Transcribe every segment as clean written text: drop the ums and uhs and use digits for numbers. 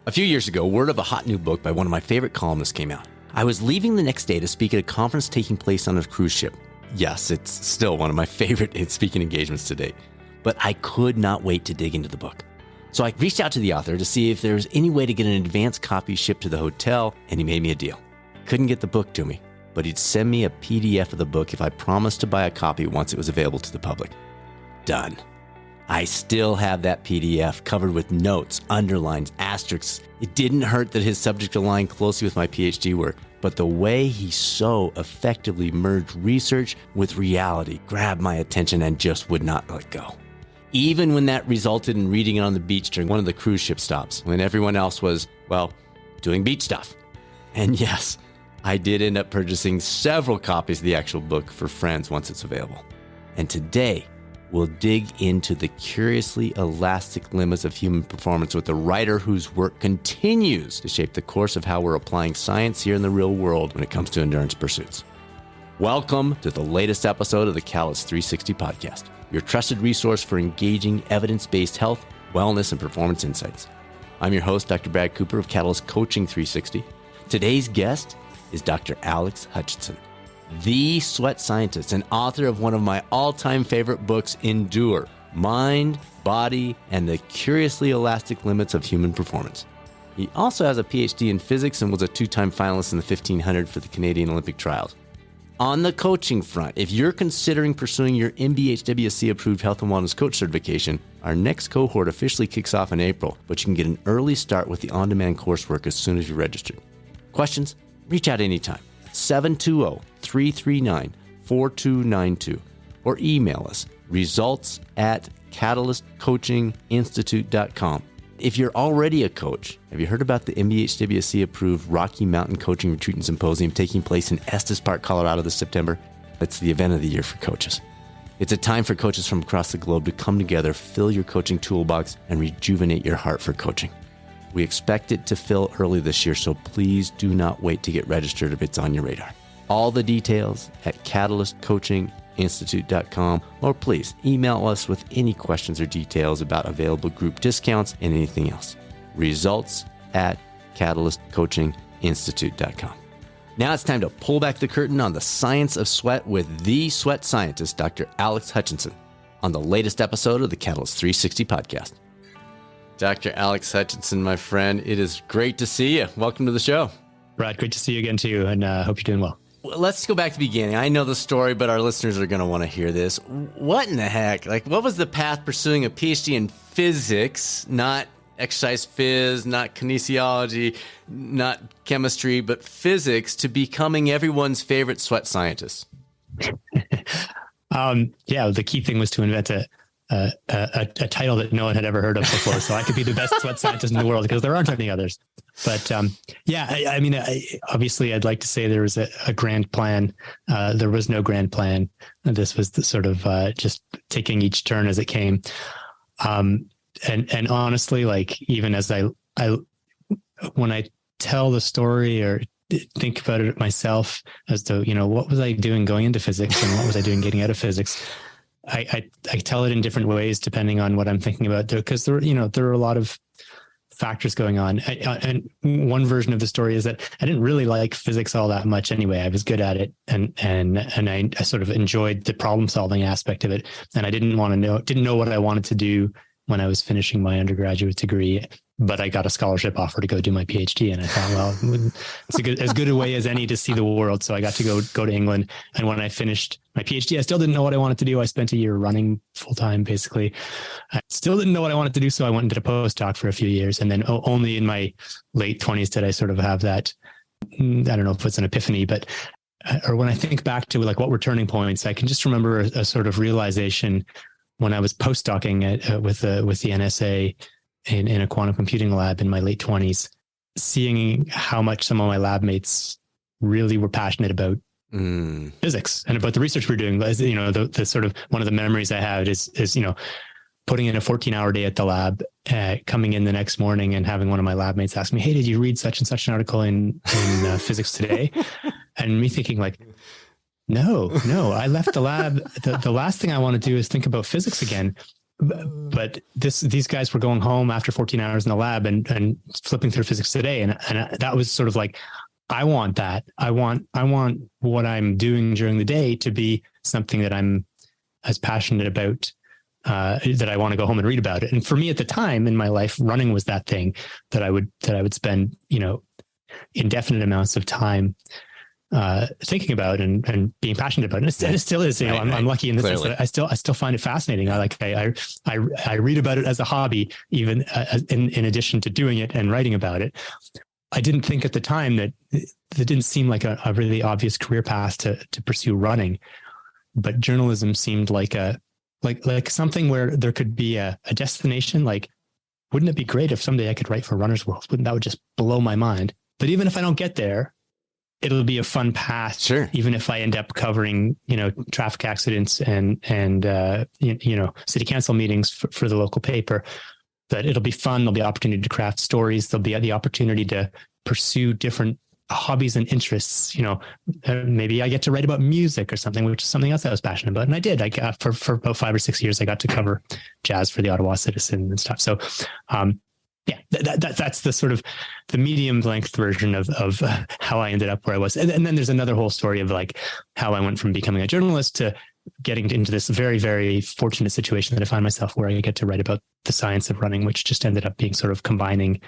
A few years ago, word of a hot new book by one of my favorite columnists came out. I was leaving the next day to speak at a conference taking place on a cruise ship. Yes, it's still one of my favorite speaking engagements to date, but I could not wait to dig into the book. So I reached out to the author to see if there was any way to get an advance copy shipped to the hotel, and he made me a deal. Couldn't get the book to me, but he'd send me a PDF of the book if I promised to buy a copy once it was available to the public. Done. I still have that PDF covered with notes, underlines, asterisks. It didn't hurt that his subject aligned closely with my PhD work, but the way he so effectively merged research with reality grabbed my attention and just would not let go. Even when that resulted in reading it on the beach during one of the cruise ship stops, when everyone else was, well, doing beach stuff. And yes, I did end up purchasing several copies of the actual book for friends once it's available. And today, we'll dig into the curiously elastic limits of human performance with a writer whose work continues to shape the course of how we're applying science here in the real world when it comes to endurance pursuits. Welcome to the latest episode of the Catalyst 360 podcast, your trusted resource for engaging evidence-based health, wellness, and performance insights. I'm your host, Dr. Brad Cooper of Catalyst Coaching 360. Today's guest is Dr. Alex Hutchinson, the sweat scientist and author of one of my all-time favorite books, Endure: Mind, Body, and the Curiously Elastic Limits of Human Performance. He also has a PhD in physics and was a two-time finalist in the 1500 for the Canadian Olympic trials. On the coaching front, if you're considering pursuing your MBHWC-approved health and wellness coach certification, our next cohort officially kicks off in April, but you can get an early start with the on-demand coursework as soon as you're registered. Questions? Reach out anytime. 720-339-4292 or email us results@catalystcoachinginstitute.com. If you're already a coach, have you heard about the MBHWC approved Rocky Mountain Coaching Retreat and Symposium taking place in Estes Park, Colorado this September? It's the event of the year for coaches. It's a time for coaches from across the globe to come together, fill your coaching toolbox, and rejuvenate your heart for coaching. We expect it to fill early this year, so please do not wait to get registered if it's on your radar. All the details at catalystcoachinginstitute.com, or please email us with any questions or details about available group discounts and anything else. Results@catalystcoachinginstitute.com. Now it's time to pull back the curtain on the science of sweat with the sweat scientist, Dr. Alex Hutchinson, on the latest episode of the Catalyst 360 podcast. Dr. Alex Hutchinson, my friend, it is great to see you. Welcome to the show. Brad, great to see you again too, and hope you're doing well. Let's go back to the beginning. I know the story, but our listeners are going to want to hear this. What in the heck? What was the path pursuing a PhD in physics, not exercise phys, not kinesiology, not chemistry, but physics, to becoming everyone's favorite sweat scientist? The key thing was to invent a title that no one had ever heard of before, so I could be the best sweat scientist in the world because there aren't any others. But obviously I'd like to say there was a grand plan. There was no grand plan. This was the sort of just taking each turn as it came. And honestly, even as I when I tell the story or think about it myself as to, what was I doing going into physics and what was I doing getting out of physics? I tell it in different ways depending on what I'm thinking about there, because there are a lot of factors going on. And one version of the story is that I didn't really like physics all that much anyway. I was good at it, and I sort of enjoyed the problem solving aspect of it. And I didn't know what I wanted to do when I was finishing my undergraduate degree, but I got a scholarship offer to go do my PhD. And I thought, well, it's as good a way as any to see the world. So I got to go to England. And when I finished my PhD, I still didn't know what I wanted to do. I spent a year running full time, basically. I still didn't know what I wanted to do. So I went and did a postdoc for a few years. And then only in my late 20s did I sort of have that, I don't know if it's an epiphany, but or when I think back to what were turning points, I can just remember a sort of realization when I was postdocing with the NSA in a quantum computing lab in my late 20s, seeing how much some of my lab mates really were passionate about physics and about the research we're doing. The sort of one of the memories I have is putting in a 14-hour day at the lab, coming in the next morning and having one of my lab mates ask me, "Hey, did you read such and such an article in Physics Today?" And me thinking No, I left the lab. The last thing I want to do is think about physics again. but these guys were going home after 14 hours in the lab and flipping through Physics Today. And that was sort of like, I want that. I want what I'm doing during the day to be something that I'm as passionate about, that I want to go home and read about it. And for me at the time in my life, running was that thing that I would spend, indefinite amounts of time thinking about and being passionate about it. And it still is. I'm lucky in this sense that I still find it fascinating. I read about it as a hobby, even in addition to doing it and writing about it. I didn't think at the time that didn't seem like a really obvious career path to pursue running, but journalism seemed like something where there could be a destination. Like, wouldn't it be great if someday I could write for Runner's World? That would just blow my mind. But even if I don't get there, it'll be a fun path. Sure. Even if I end up covering, traffic accidents and city council meetings for the local paper, that it'll be fun. There'll be opportunity to craft stories. There'll be the opportunity to pursue different hobbies and interests. Maybe I get to write about music or something, which is something else I was passionate about. And I did. I got for about 5 or 6 years, I got to cover jazz for the Ottawa Citizen and stuff. So, that's the sort of the medium length version of how I ended up where I was. And then there's another whole story of like how I went from becoming a journalist to getting into this very, very fortunate situation that I find myself where I get to write about the science of running, which just ended up being sort of combining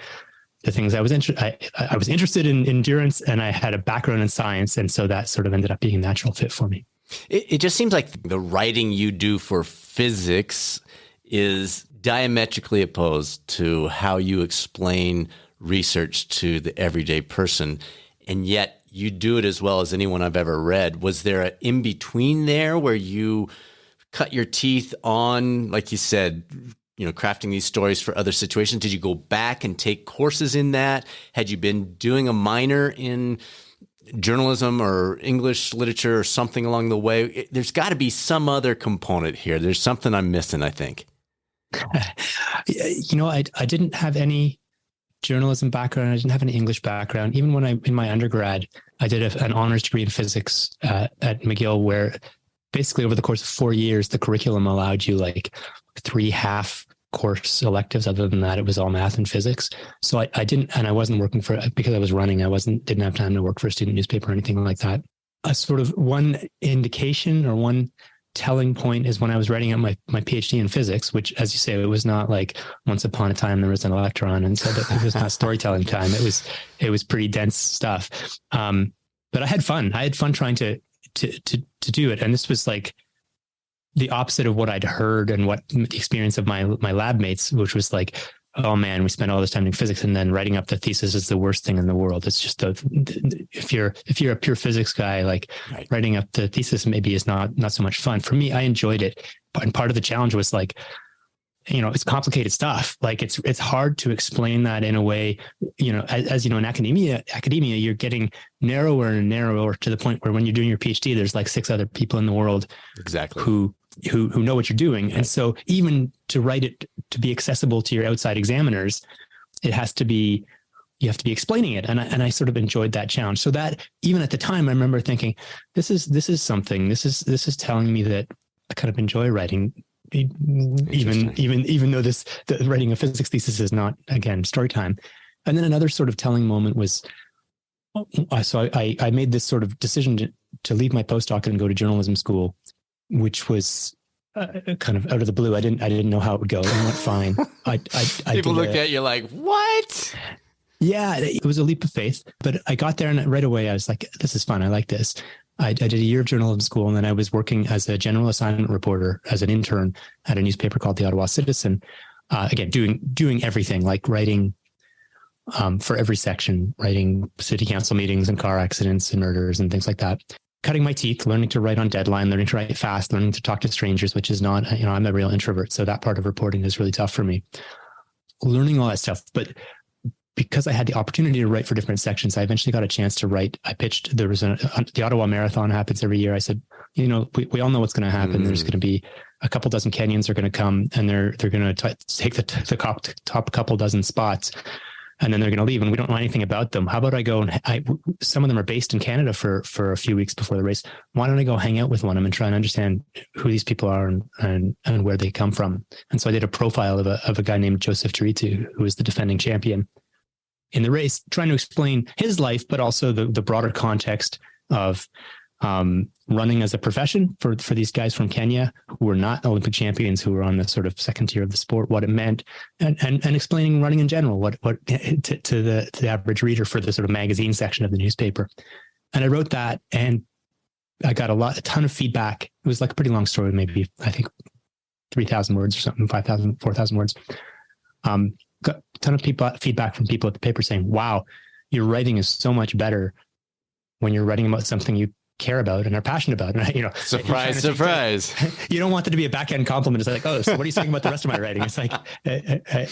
the things I was interested in endurance, and I had a background in science. And so that sort of ended up being a natural fit for me. It just seems like the writing you do for physics is diametrically opposed to how you explain research to the everyday person. And yet you do it as well as anyone I've ever read. Was there an in-between there where you cut your teeth on, like you said, crafting these stories for other situations? Did you go back and take courses in that? Had you been doing a minor in journalism or English literature or something along the way? There's got to be some other component here. There's something I'm missing, I think. I didn't have any journalism background. I didn't have any English background. Even when in my undergrad, I did an honors degree in physics at McGill, where basically over the course of 4 years, the curriculum allowed you like 3 half course electives. Other than that, it was all math and physics. So I didn't, and I wasn't working because I was running. Didn't have time to work for a student newspaper or anything like that. A sort of one indication or one telling point is when I was writing up my PhD in physics, which, as you say, it was not like once upon a time there was an electron, and so that it was not storytelling time. It was pretty dense stuff. But I had fun. I had fun trying to do it, and this was like the opposite of what I'd heard and what the experience of my lab mates, which was like, oh man, we spent all this time doing physics, and then writing up the thesis is the worst thing in the world. It's just if you're a pure physics guy, like right. Writing up the thesis maybe is not so much fun. For me, I enjoyed it, and part of the challenge was like, it's complicated stuff. Like it's hard to explain that in a way, as in academia, you're getting narrower and narrower to the point where when you're doing your PhD, there's like 6 other people in the world exactly who know what you're doing. Right. And so even to write it to be accessible to your outside examiners, you have to be explaining it. And I sort of enjoyed that challenge. So that even at the time, I remember thinking, this is something, this is telling me that I kind of enjoy writing, even though the writing a physics thesis is not, again, story time. And then another sort of telling moment was, so I made this sort of decision to leave my postdoc and go to journalism school, which was kind of out of the blue. I didn't know how it would go. It went fine. People looked at you like, what? Yeah, it was a leap of faith. But I got there, and right away I was like, this is fun. I like this. I did a year of journalism school, and then I was working as a general assignment reporter as an intern at a newspaper called the Ottawa Citizen. Again, doing everything, like writing for every section, writing city council meetings and car accidents and murders and things like that. Cutting my teeth, learning to write on deadline, learning to write fast, learning to talk to strangers, which is not, I'm a real introvert. So that part of reporting is really tough for me. Learning all that stuff. But because I had the opportunity to write for different sections, I eventually got a chance to write. I pitched, there was the Ottawa Marathon happens every year. I said, we all know what's going to happen. There's going to be a couple dozen Kenyans are going to come, and they're going to take the top couple dozen spots. and then they're going to leave and we don't know anything about them. How about I go and some of them are based in Canada for a few weeks before the race. Why don't I go hang out with one of them and try and understand who these people are and where they come from? And so I did a profile of a guy named Joseph Turitu, who is the defending champion in the race, trying to explain his life, but also the broader context of running as a profession for these guys from Kenya who were not Olympic champions, who were on the sort of second tier of the sport, what it meant, and explaining running in general, what to the average reader for the sort of magazine section of the newspaper. And I wrote that, and I got a ton of feedback. It was like a pretty long story, maybe I think 3,000 words or something, 5,000, 4,000 words. Got a ton of feedback from people at the paper saying, "Wow, your writing is so much better when you're writing about something you care about and are passionate about." And surprise. You don't want it to be a backhand compliment. It's like, "Oh, so what are you saying about the rest of my writing?" It's like,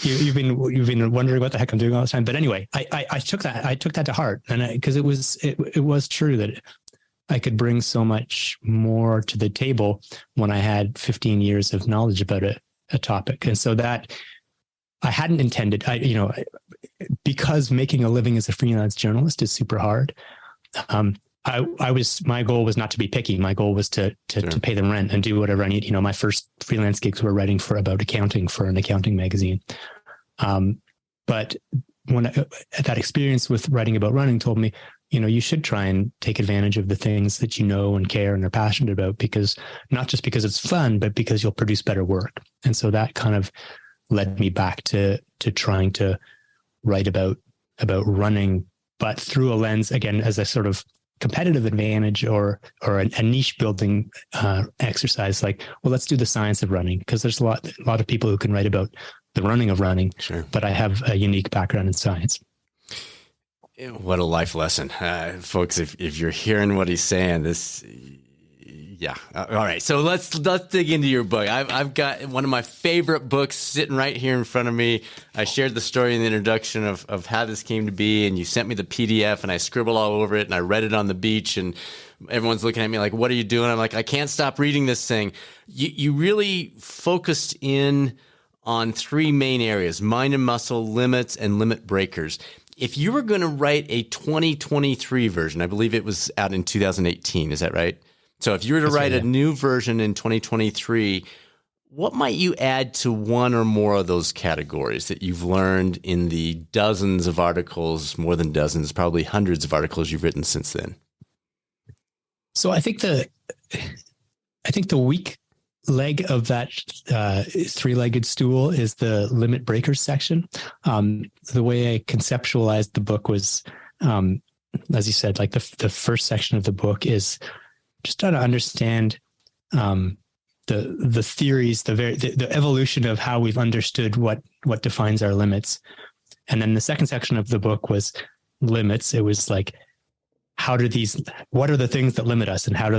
you've been wondering what the heck I'm doing all the time. But anyway, I took that to heart, and because it was true that I could bring so much more to the table when I had 15 years of knowledge about a topic. And so that I hadn't intended, because making a living as a freelance journalist is super hard. My goal was not to be picky. My goal was to pay the rent and do whatever I need. My first freelance gigs were writing about accounting for an accounting magazine. But when that experience with writing about running told me, you should try and take advantage of the things that you know and care and are passionate about, because not just because it's fun, but because you'll produce better work. And so that kind of led me back to trying to write about running, but through a lens, again, as a sort of competitive advantage or a niche building exercise. Like, well, let's do the science of running, because there's a lot of people who can write about the running of running. Sure. But I have a unique background in science. What a life lesson, folks! If you're hearing what he's saying, yeah. All right. So let's dig into your book. I've got one of my favorite books sitting right here in front of me. I shared the story in the introduction of how this came to be, and you sent me the PDF, and I scribbled all over it, and I read it on the beach, and everyone's looking at me like, "What are you doing?" I'm like, "I can't stop reading this thing." You really focused in on three main areas: mind and muscle, limits, and limit breakers. If you were going to write a 2023 version, I believe it was out in 2018, is that right? So if you were to write a new version in 2023, what might you add to one or more of those categories that you've learned in the dozens of articles, more than dozens, probably hundreds of articles you've written since then? So I think the weak leg of that three-legged stool is the limit breakers section. The way I conceptualized the book was, as you said, like the first section of the book is just trying to understand the theories, the evolution of how we've understood what defines our limits. And then the second section of the book was limits. It was like, what are the things that limit us, and how do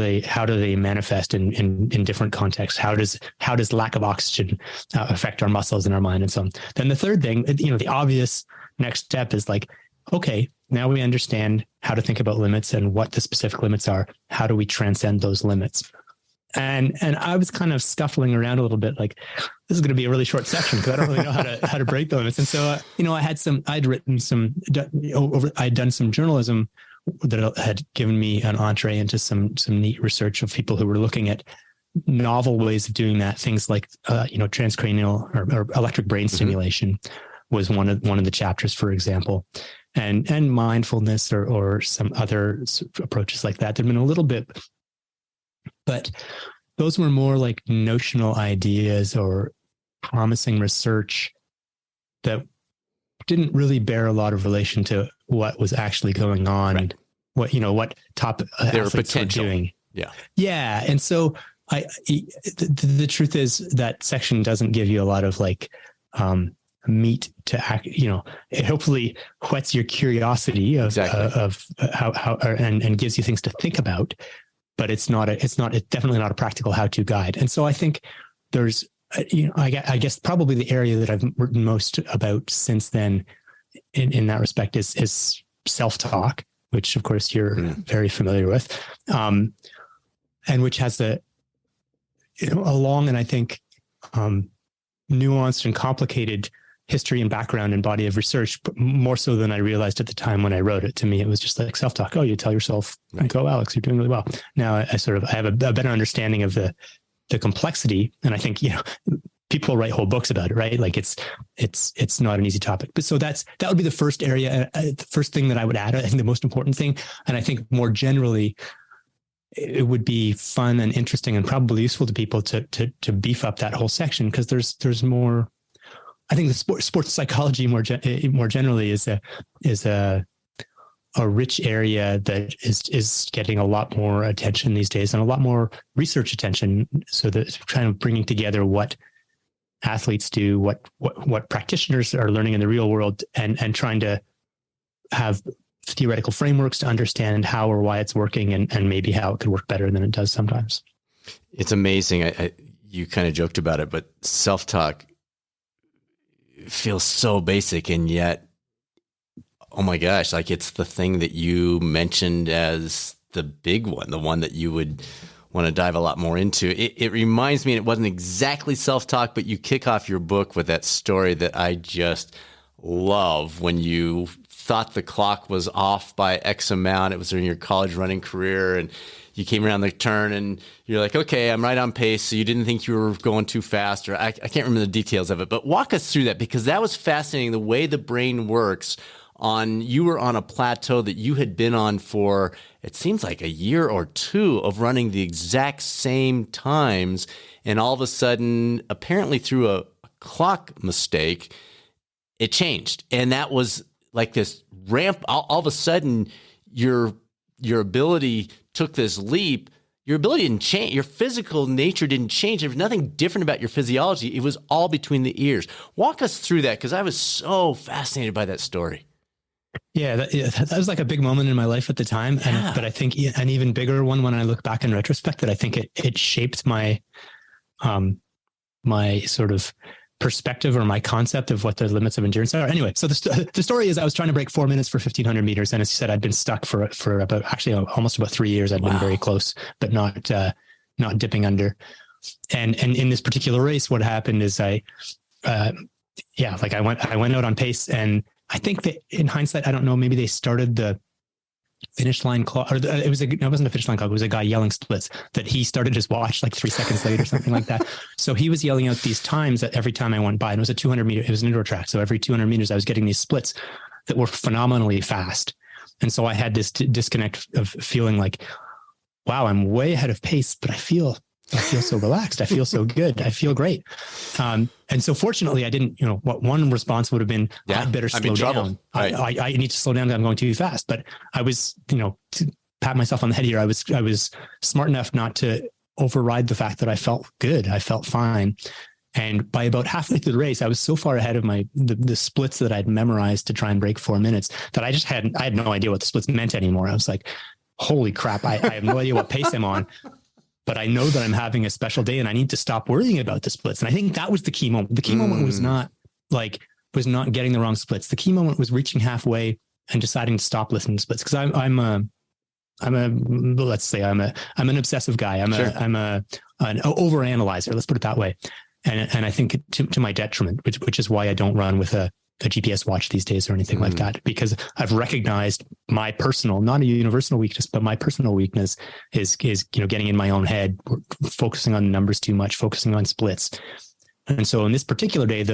they manifest in different contexts? How does lack of oxygen affect our muscles and our mind and so on? Then the third thing, the obvious next step is like, okay, now we understand how to think about limits and what the specific limits are. How do we transcend those limits? And I was kind of scuffling around a little bit, like, this is going to be a really short section because I don't really know how to break the limits. And so, I'd done some journalism that had given me an entree into some neat research of people who were looking at novel ways of doing that. Things like, transcranial or electric brain stimulation was one of the chapters, for example, and mindfulness or some other approaches like that. There'd been a little bit, but those were more like notional ideas or promising research that didn't really bear a lot of relation to what was actually going on, right. What top athletes were doing. Yeah. And so the truth is that section doesn't give you a lot of like, meat to act, it hopefully whets your curiosity of how and gives you things to think about, but it's definitely not a practical how-to guide. And so I think there's, I guess probably the area that I've written most about since then in that respect is self-talk, which of course you're very familiar with, and which has a long and I think nuanced and complicated history and background and body of research, but more so than I realized at the time when I wrote it. To me, it was just like self-talk. Oh, you tell yourself, right. Go, Alex, you're doing really well. Now I have a better understanding of the complexity. And I think, people write whole books about it, right? Like it's not an easy topic. But so that would be the first area, the first thing that I would add. I think the most important thing. And I think more generally, it would be fun and interesting and probably useful to people to beef up that whole section, because there's more. I think the sports psychology more generally is a rich area that is getting a lot more attention these days, and a lot more research attention. So that it's kind of bringing together what athletes do, what practitioners are learning in the real world, and trying to have theoretical frameworks to understand how or why it's working, and maybe how it could work better than it does sometimes. It's amazing. You kind of joked about it, but self-talk feels so basic, and yet, oh my gosh, like it's the thing that you mentioned as the big one, the one that you would want to dive a lot more into. It reminds me, and it wasn't exactly self-talk, but you kick off your book with that story that I just love, when you thought the clock was off by X amount. It was during your college running career, and you came around the turn and you're like, okay, I'm right on pace. So you didn't think you were going too fast, or I can't remember the details of it, but walk us through that, because that was fascinating, the way the brain works. You were on a plateau that you had been on for, it seems like a year or two of running the exact same times. And all of a sudden, apparently through a clock mistake, it changed. And that was like this ramp. All of a sudden, your ability took this leap. Your ability didn't change. Your physical nature didn't change. There was nothing different about your physiology. It was all between the ears. Walk us through that, because I was so fascinated by that story. Yeah, that was like a big moment in my life at the time. Yeah. But I think an even bigger one when I look back in retrospect, that I think it shaped my my sort of perspective, or my concept of what the limits of endurance are. Anyway, so the story is, I was trying to break 4 minutes for 1,500 meters. And as you said, I'd been stuck for about, actually almost about 3 years. I'd been very close, but not dipping under. And in this particular race, what happened is I went out on pace, and I think that in hindsight, I don't know, maybe they started the finish line clock, or it wasn't a finish line clock. It was a guy yelling splits, that he started his watch like 3 seconds late or something like that. So he was yelling out these times that every time I went by, and it was a 200 meter, it was an indoor track. So every 200 meters, I was getting these splits that were phenomenally fast. And so I had this disconnect of feeling like, wow, I'm way ahead of pace, but I feel so relaxed. I feel so good. I feel great. And so fortunately I didn't, what one response would have been, I'd better slow down. Right. I need to slow down. I'm going too fast. But I was, to pat myself on the head here, I was smart enough not to override the fact that I felt good. I felt fine. And by about halfway through the race, I was so far ahead of the splits that I'd memorized to try and break 4 minutes that I had no idea what the splits meant anymore. I was like, holy crap, I have no idea what pace I'm on. But I know that I'm having a special day, and I need to stop worrying about the splits. And I think that was the key moment. The key moment was not getting the wrong splits. The key moment was reaching halfway and deciding to stop listening to splits. Because I'm an obsessive guy. I'm an overanalyzer. Let's put it that way. And I think to my detriment, which is why I don't run with a GPS watch these days or anything like that, because I've recognized my personal, not a universal weakness, but my personal weakness is getting in my own head, focusing on numbers too much, focusing on splits. And so in this particular day,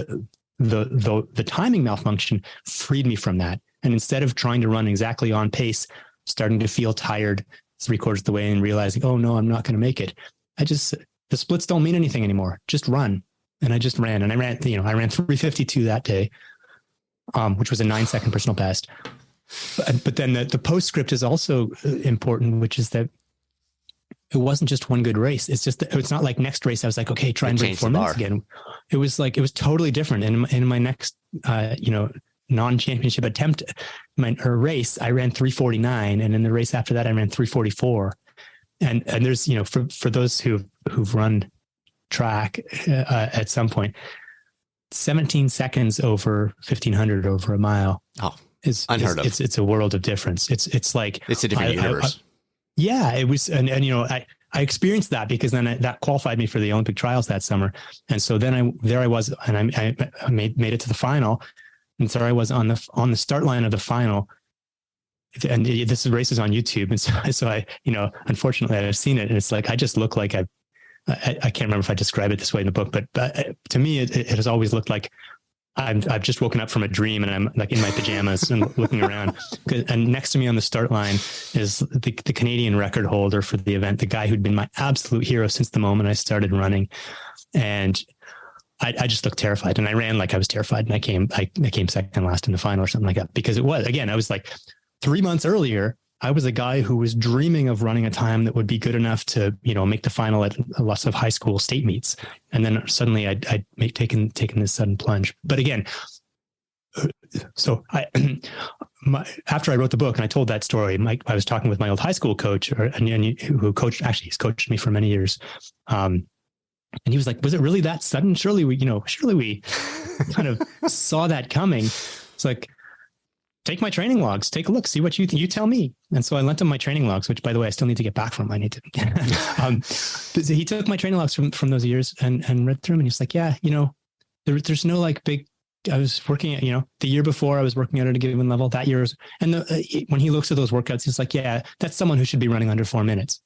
the timing malfunction freed me from that. And instead of trying to run exactly on pace, starting to feel tired 3/4 of the way and realizing, oh no, I'm not going to make it. The splits don't mean anything anymore. Just run. And I just ran, and I ran 3:52 that day. Which was a 9-second personal best. But then the postscript is also important, which is that it wasn't just one good race. It's just that it's not like next race I was like, okay, try and break 4 minutes again. It was totally different. In my next, non-championship attempt, race, I ran 3:49, and in the race after that, I ran 3:44. And there's, for those who've run track at some point, 17 seconds over 1,500 over a mile is unheard of. It's a world of difference. It's like, it's a different universe. Yeah, it was. And I experienced that because then that qualified me for the Olympic trials that summer. And so then I was, and I made it to the final. And so I was on the start line of the final. And this race is on YouTube. And so I, unfortunately I've seen it, and it's like, I just look like I can't remember if I describe it this way in the book, but to me, it has always looked like I've just woken up from a dream and I'm like in my pajamas and looking around. And next to me on the start line is the Canadian record holder for the event, the guy who'd been my absolute hero since the moment I started running. And I just looked terrified, and I ran like I was terrified. And I came second last in the final or something like that, because I was like 3 months earlier, I was a guy who was dreaming of running a time that would be good enough to, make the final at lots of high school state meets. And then suddenly I'd taken this sudden plunge. But again, so after I wrote the book and I told that story, I was talking with my old high school coach, who he's coached me for many years. And he was like, was it really that sudden? Surely we kind of saw that coming. It's like, take my training logs, take a look, see what you tell me. And so I lent him my training logs, which, by the way, I still need to get back from. I need to. He took my training logs from those years and read through them. And he's like, yeah, there's no like big. I was working at, the year before I was working out at a given level. That year when he looks at those workouts, he's like, yeah, that's someone who should be running under 4 minutes.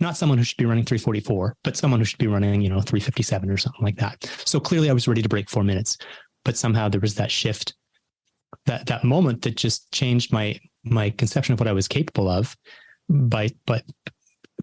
Not someone who should be running 3:44, but someone who should be running, 3:57 or something like that. So clearly I was ready to break 4 minutes, but somehow there was that shift, that moment that just changed my conception of what I was capable of. But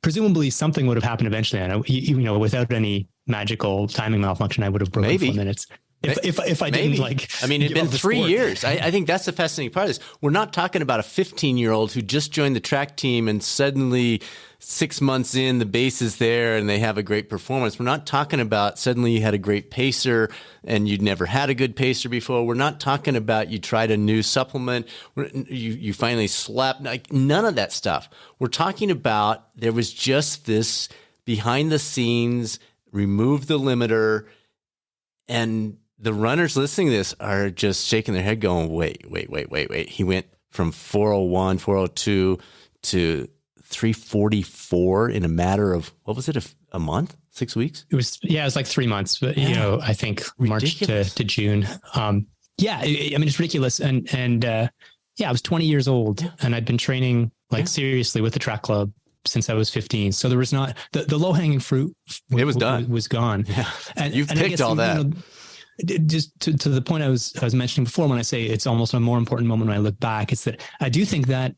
presumably something would have happened eventually. And without any magical timing malfunction, I would have broken 4 minutes. If I didn't it'd been 3 years. I think that's the fascinating part of this. We're not talking about a 15-year-old who just joined the track team and suddenly 6 months in, the base is there and they have a great performance. We're not talking about suddenly you had a great pacer and you'd never had a good pacer before. We're not talking about you tried a new supplement, you finally slept, like none of that stuff. We're talking about there was just this behind the scenes, remove the limiter, and the runners listening to this are just shaking their head going, wait. He went from 401, 402 to 344 in a matter of, what was it, a month, 6 weeks? It was like 3 months, but I think ridiculous. March to June. It's ridiculous. And I was 20 years old and I'd been training seriously with the track club since I was 15. So there was not the low hanging fruit. It was done. Was gone. Yeah. And you've picked all that. Just to the point I was mentioning before, when I say it's almost a more important moment when I look back, it's that I do think that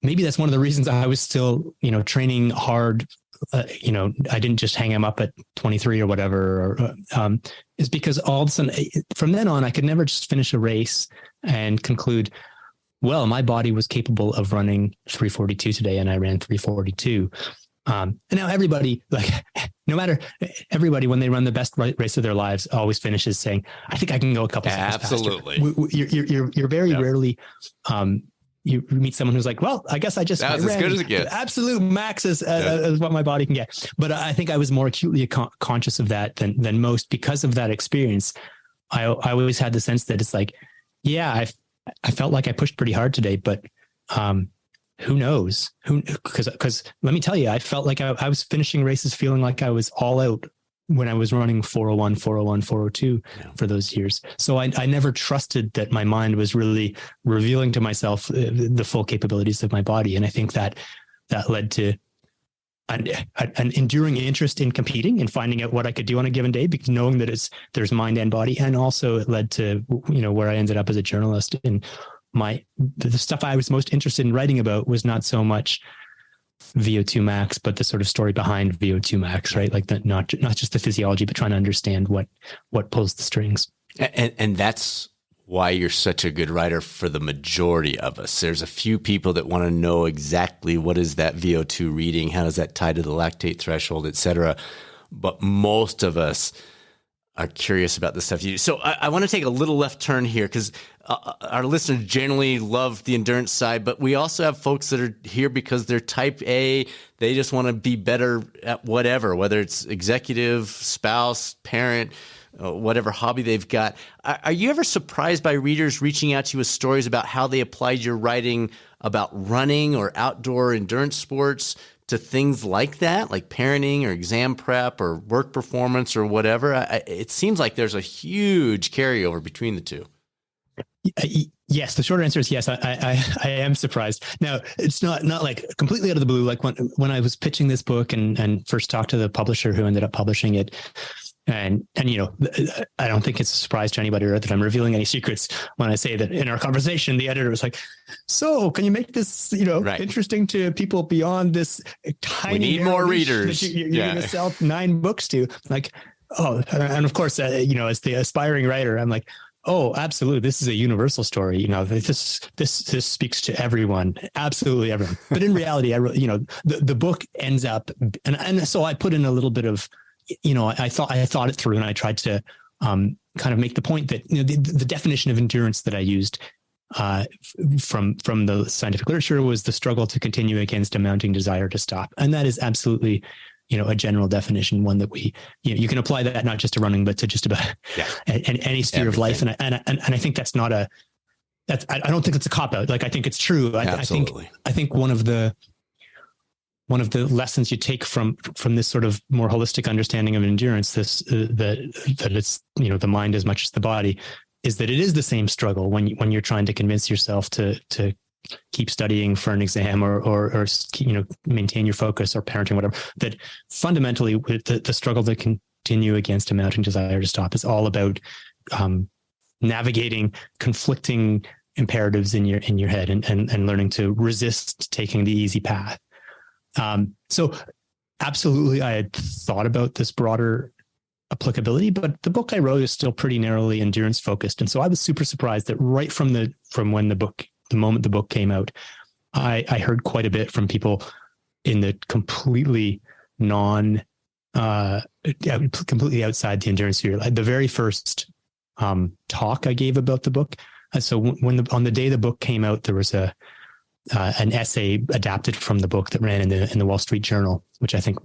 maybe that's one of the reasons I was still, training hard. I didn't just hang him up at 23 or whatever, is because all of a sudden from then on, I could never just finish a race and conclude, well, my body was capable of running 3:42 today and I ran 3:42. And now everybody, everybody, when they run the best race of their lives, always finishes saying, I think I can go a couple seconds absolutely. Faster. You're very rarely, you meet someone who's like, well, I guess I just ran as good as it gets. Absolute max is what my body can get. But I think I was more acutely conscious of that than most because of that experience. I always had the sense that it's like, yeah, I felt like I pushed pretty hard today, but, who knows? Because let me tell you, I felt like I was finishing races feeling like I was all out when I was running 401, 402 for those years. So I never trusted that my mind was really revealing to myself the full capabilities of my body. And I think that led to an enduring interest in competing and finding out what I could do on a given day, because knowing that there's mind and body. And also it led to, where I ended up as a journalist. And the stuff I was most interested in writing about was not so much VO2 max, but the sort of story behind VO2 max, right? Like not just the physiology, but trying to understand what pulls the strings. And that's why you're such a good writer for the majority of us. There's a few people that want to know exactly what is that VO2 reading, how does that tie to the lactate threshold, et cetera. But most of us are curious about the stuff you do. So I want to take a little left turn here because our listeners generally love the endurance side, but we also have folks that are here because they're type A. They just want to be better at whatever, whether it's executive, spouse, parent, whatever hobby they've got. Are you ever surprised by readers reaching out to you with stories about how they applied your writing about running or outdoor endurance sports to things like that, like parenting or exam prep or work performance or whatever? It seems like there's a huge carryover between the two. Yes, the short answer is yes. I am surprised. Now, it's not like completely out of the blue. Like when I was pitching this book and first talked to the publisher who ended up publishing it, and I don't think it's a surprise to anybody that I'm revealing any secrets when I say that in our conversation, the editor was like, "So, can you make this interesting to people beyond this tiny? We need more readers. That you're going to sell 9 books to." Like, and of course, as the aspiring writer, I'm like, oh, absolutely. This is a universal story. This speaks to everyone, absolutely everyone. But in reality, the book ends up, and so I put in a little bit of, I thought it through, and I tried to kind of make the point that the definition of endurance that I used from the scientific literature was the struggle to continue against a mounting desire to stop, and that is absolutely a general definition, one that we, you can apply that not just to running, but to just about any sphere of life. And I think that's not I don't think it's a cop out. Like, I think it's true. Absolutely. I think one of the lessons you take from this sort of more holistic understanding of endurance, that it's, the mind as much as the body, is that it is the same struggle when you're trying to convince yourself to keep studying for an exam or maintain your focus or parenting, whatever, that fundamentally the struggle to continue against a mounting desire to stop is all about navigating conflicting imperatives in your head and learning to resist taking the easy path. So absolutely, I had thought about this broader applicability, but the book I wrote is still pretty narrowly endurance focused. And so I was super surprised that right from the moment the book came out, I heard quite a bit from people in the completely completely outside the endurance sphere. The very first talk I gave about the book. So on the day the book came out, there was an essay adapted from the book that ran in the Wall Street Journal, which I think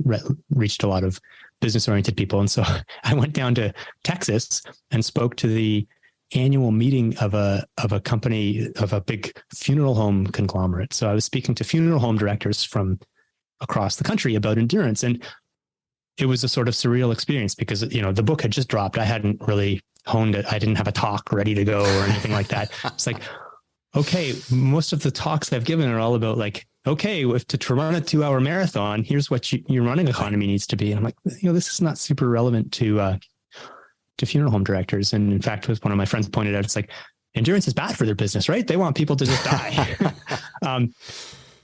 reached a lot of business-oriented people. And so I went down to Texas and spoke to the annual meeting of a company, of a big funeral home conglomerate. So I was speaking to funeral home directors from across the country about endurance. And it was a sort of surreal experience because, the book had just dropped. I hadn't really honed it. I didn't have a talk ready to go or anything like that. It's like, okay, most of the talks I've given are all about like, okay, to run a 2-hour marathon, here's what your running economy needs to be. And I'm like, this is not super relevant to funeral home directors. And in fact, as one of my friends pointed out, it's like, endurance is bad for their business, right? They want people to just die.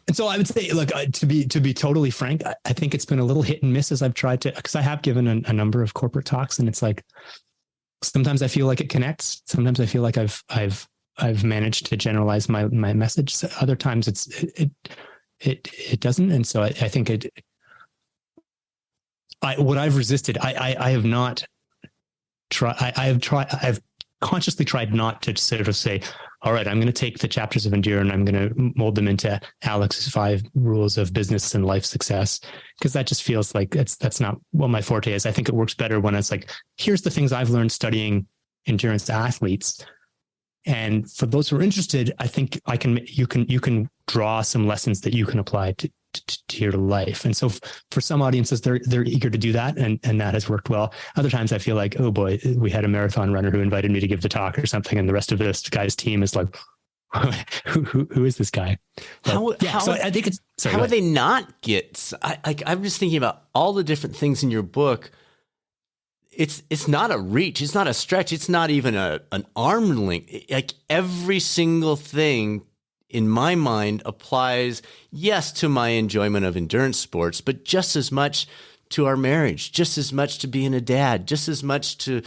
And so I would say, look, to be totally frank, I think it's been a little hit and miss as I've tried to, because I have given a number of corporate talks, and it's like, sometimes I feel like it connects. Sometimes I feel like I've managed to generalize my message. Other times it doesn't. And so I think what I've resisted, I have not I've consciously tried not to sort of say, all right, I'm going to take the chapters of Endure and I'm going to mold them into Alex's 5 rules of business and life success. Because that just feels like that's not what my forte is. I think it works better when it's like, here's the things I've learned studying endurance athletes. And for those who are interested, I think you can draw some lessons that you can apply to your life. And so for some audiences, they're eager to do that. And that has worked well. Other times I feel like, oh boy, we had a marathon runner who invited me to give the talk or something. And the rest of this guy's team is like, who is this guy? So I think it's, how would they not get, I'm just thinking about all the different things in your book. It's not a reach. It's not a stretch. It's not even an arm length. Like every single thing in my mind applies, yes, to my enjoyment of endurance sports, but just as much to our marriage, just as much to being a dad, just as much to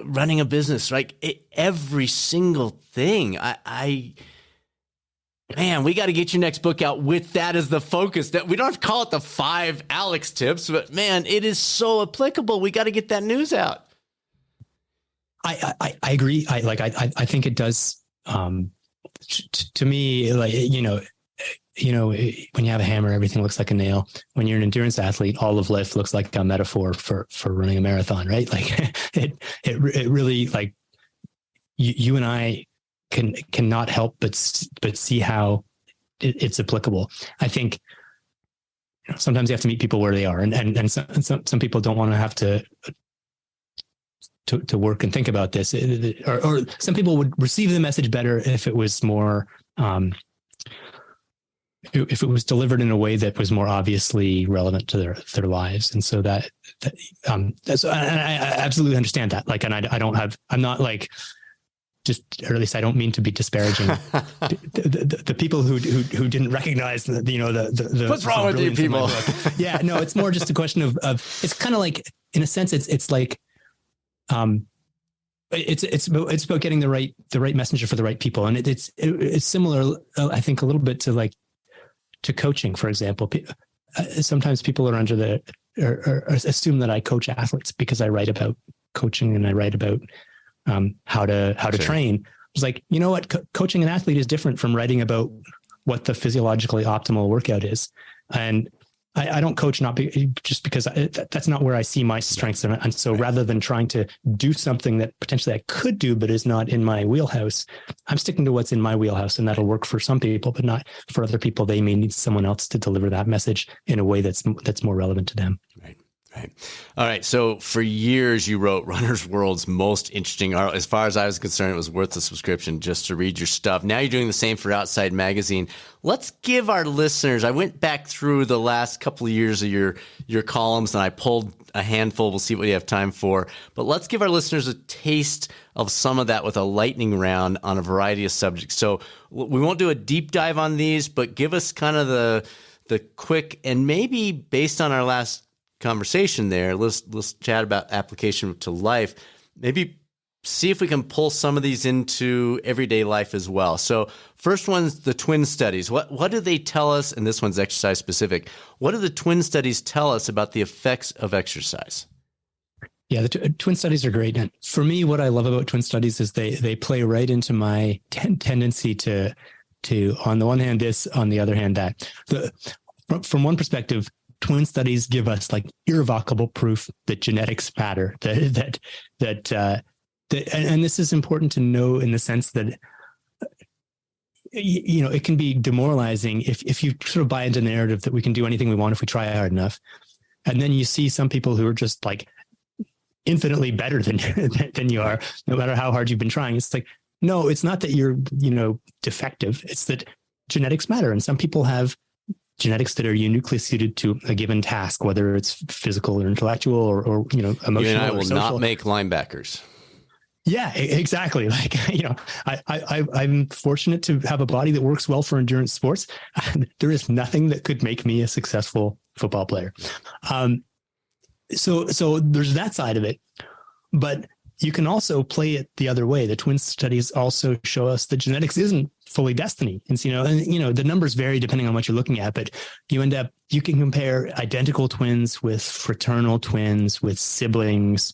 running a business, right? Every single thing. Man, we got to get your next book out with that as the focus. That we don't have to call it the 5 Alex tips, but man, it is so applicable. We got to get that news out. I agree. I think it does. To me, like, when you have a hammer, everything looks like a nail. When you're an endurance athlete, all of life looks like a metaphor for running a marathon, right? Like it really, like you and I cannot help but see how it's applicable. I think sometimes you have to meet people where they are, and some people don't want to have to work and think about this, or some people would receive the message better if it was more, if it was delivered in a way that was more obviously relevant to their lives. And so that's, and I absolutely understand that. Like, and I'm not like, just, or at least I don't mean to be disparaging the people who didn't recognize the what's wrong with you people? Yeah, no, it's more just a question of it's kind of like, in a sense, it's like, it's about getting the right messenger for the right people. And it's similar, I think, a little bit to coaching, for example. Sometimes people are or assume that I coach athletes because I write about coaching and I write about how to Sure. train. It's like, you know what, coaching an athlete is different from writing about what the physiologically optimal workout is. And I don't coach just because that's not where I see my strengths. And so rather than trying to do something that potentially I could do, but is not in my wheelhouse, I'm sticking to what's in my wheelhouse, and that'll work for some people, but not for other people. They may need someone else to deliver that message in a way that's more relevant to them. Right. Right. All right. So for years, you wrote Runner's World's most interesting article. As far as I was concerned, it was worth the subscription just to read your stuff. Now you're doing the same for Outside Magazine. Let's give our listeners, I went back through the last couple of years of your columns, and I pulled a handful. We'll see what you have time for. But let's give our listeners a taste of some of that with a lightning round on a variety of subjects. So we won't do a deep dive on these, but give us kind of the quick, and maybe based on our last conversation there, let's chat about application to life. Maybe see if we can pull some of these into everyday life as well. So first one's the twin studies. What do they tell us? And this one's exercise specific. What do the twin studies tell us about the effects of exercise? Yeah, the twin studies are great. And for me, what I love about twin studies is they play right into my tendency to on the one hand this, on the other hand that. From one perspective, twin studies give us like irrevocable proof that genetics matter. That and this is important to know in the sense that it can be demoralizing if you sort of buy into the narrative that we can do anything we want if we try hard enough, and then you see some people who are just like infinitely better than you are, no matter how hard you've been trying. It's like, no, it's not that you're defective. It's that genetics matter, and some people have genetics that are uniquely suited to a given task, whether it's physical or intellectual or emotional. You and I will social. not make linebackers. Yeah, exactly. Like, I'm fortunate to have a body that works well for endurance sports. There is nothing that could make me a successful football player. So there's that side of it, but you can also play it the other way. The twin studies also show us that genetics isn't fully destiny. And the numbers vary depending on what you're looking at, but you can compare identical twins with fraternal twins, with siblings,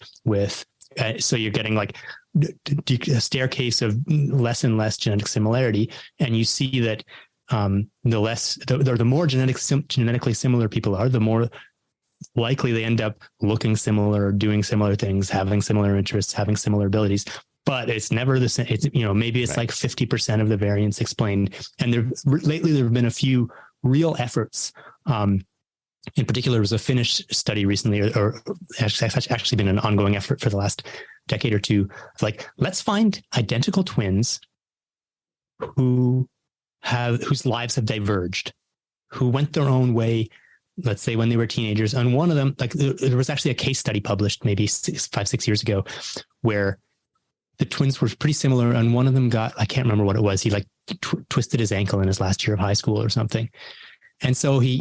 so you're getting like a staircase of less and less genetic similarity. And you see that the more genetically similar people are, the more likely they end up looking similar, doing similar things, having similar interests, having similar abilities. But it's never the same. It's, maybe it's like 50% of the variance explained. And lately there have been a few real efforts. In particular, there was a Finnish study recently, or actually been an ongoing effort for the last decade or two. Like, let's find identical twins whose lives have diverged, who went their own way, let's say when they were teenagers. And one of them, like, there was actually a case study published maybe 5-6 years ago where the twins were pretty similar. And one of them I can't remember what it was. He twisted his ankle in his last year of high school or something. And so he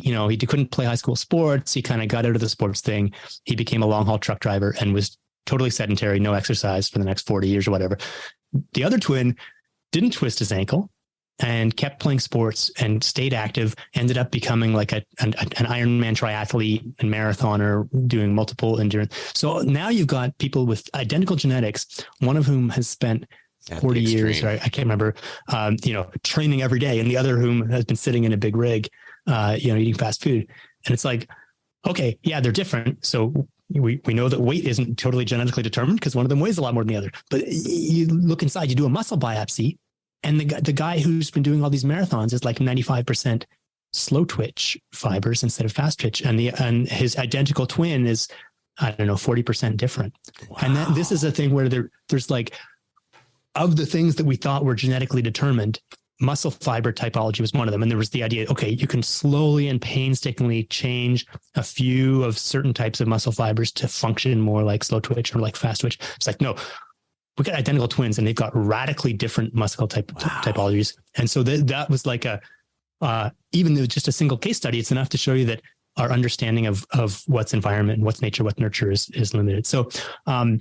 couldn't play high school sports. He kind of got out of the sports thing. He became a long haul truck driver and was totally sedentary, no exercise for the next 40 years or whatever. The other twin didn't twist his ankle and kept playing sports and stayed active, ended up becoming like an Ironman triathlete and marathoner, doing multiple endurance. So now you've got people with identical genetics, one of whom has spent 40 years, right? I can't remember, training every day, and the other whom has been sitting in a big rig, eating fast food. And it's like, okay, yeah, they're different. So we know that weight isn't totally genetically determined because one of them weighs a lot more than the other. But you look inside, you do a muscle biopsy, and the guy who's been doing all these marathons is like 95% slow twitch fibers instead of fast twitch. And his identical twin is, I don't know, 40% different. Wow. And this is a thing where there's like, of the things that we thought were genetically determined, muscle fiber typology was one of them. And there was the idea, okay, you can slowly and painstakingly change a few of certain types of muscle fibers to function more like slow twitch or like fast twitch. It's like, no, we got identical twins and they've got radically different muscle typologies. And so that was like even though just a single case study, it's enough to show you that our understanding of what's environment and what's nature, what nurture is limited. So, I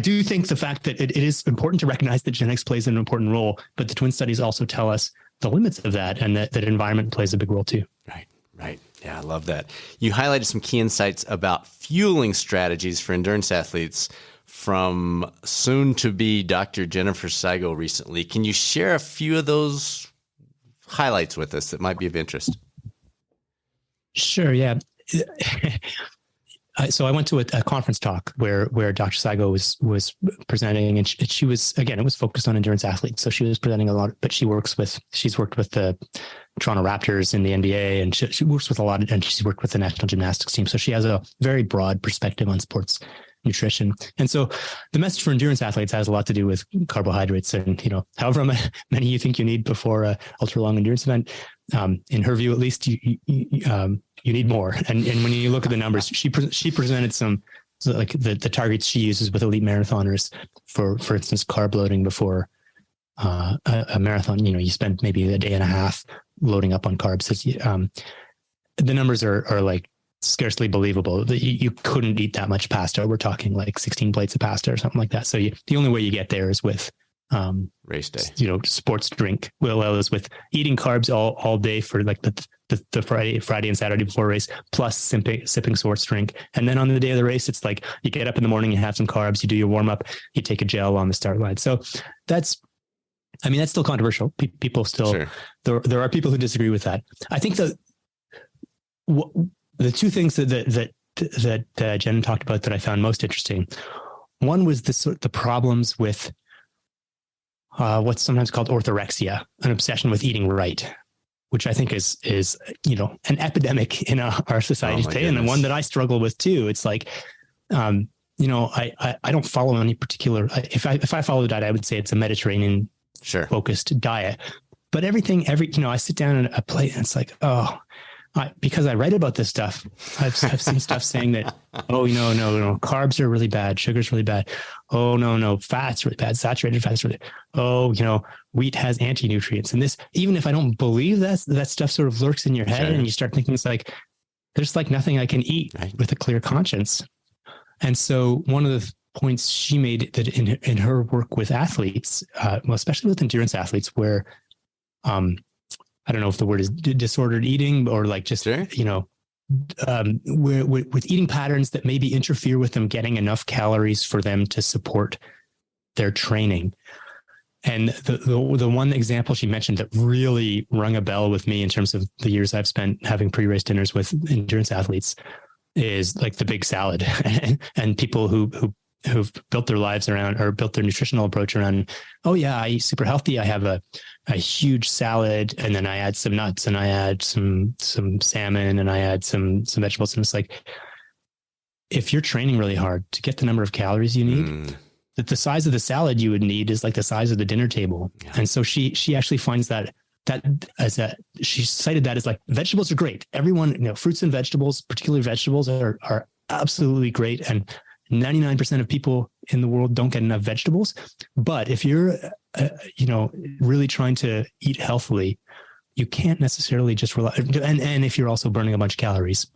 do think the fact that it is important to recognize that genetics plays an important role, but the twin studies also tell us the limits of that and that environment plays a big role too. Right. Yeah, I love that. You highlighted some key insights about fueling strategies for endurance athletes from soon-to-be Dr. Jennifer Seigo recently. Can you share a few of those highlights with us that might be of interest? Sure, yeah. So I went to a conference talk where Dr. Seigo was presenting, and she was, again, it was focused on endurance athletes. So she was presenting a lot, but she's worked with the Toronto Raptors in the NBA, and she works with a lot, and she's worked with the national gymnastics team. So she has a very broad perspective on sports nutrition. And so the message for endurance athletes has a lot to do with carbohydrates, and, however many you think you need before a ultra long endurance event, in her view, at least you need more. And when you look at the numbers, she presented some, so like the targets she uses with elite marathoners for instance, carb loading before a marathon. You spend maybe a day and a half loading up on carbs. The numbers are like scarcely believable. That you couldn't eat that much pasta. We're talking like 16 plates of pasta or something like that. So the only way you get there is with race day, sports drink. Well, is with eating carbs all day for like the Friday and Saturday before race, plus sipping sports drink. And then on the day of the race, it's like you get up in the morning, you have some carbs, you do your warm up, you take a gel on the start line. So that's still controversial. People still, sure. There are people who disagree with that. I think the two things that Jen talked about that I found most interesting. One was the problems with what's sometimes called orthorexia, an obsession with eating right, which I think is an epidemic in our society today, and the one that I struggle with too. It's like, I don't follow any particular. If I follow the diet, I would say it's a Mediterranean focused diet. But I sit down at a plate and it's like, because I write about this stuff, I've seen stuff saying that, no, carbs are really bad. Sugar's really bad. Oh, no, fat's really bad. Saturated fat's really bad. Wheat has anti-nutrients. And this, even if I don't believe that stuff sort of lurks in your head, and you start thinking, it's like, there's like nothing I can eat with a clear conscience. And so one of the points she made that in her work with athletes, especially with endurance athletes, where, I don't know if the word is disordered eating or like just, with eating patterns that maybe interfere with them getting enough calories for them to support their training. And the one example she mentioned that really rung a bell with me in terms of the years I've spent having pre-race dinners with endurance athletes is like the big salad and people who've built their lives around or built their nutritional approach around, I eat super healthy. I have a huge salad, and then I add some nuts, and I add some salmon, and I add some vegetables. And it's like, if you're training really hard to get the number of calories you need, that the size of the salad you would need is like the size of the dinner table. Yeah. And so she actually finds that she cited that as like, vegetables are great. Everyone, fruits and vegetables, particularly vegetables, are absolutely great. And 99% of people in the world don't get enough vegetables. But if you're, really trying to eat healthily, you can't necessarily just rely. And if you're also burning a bunch of calories,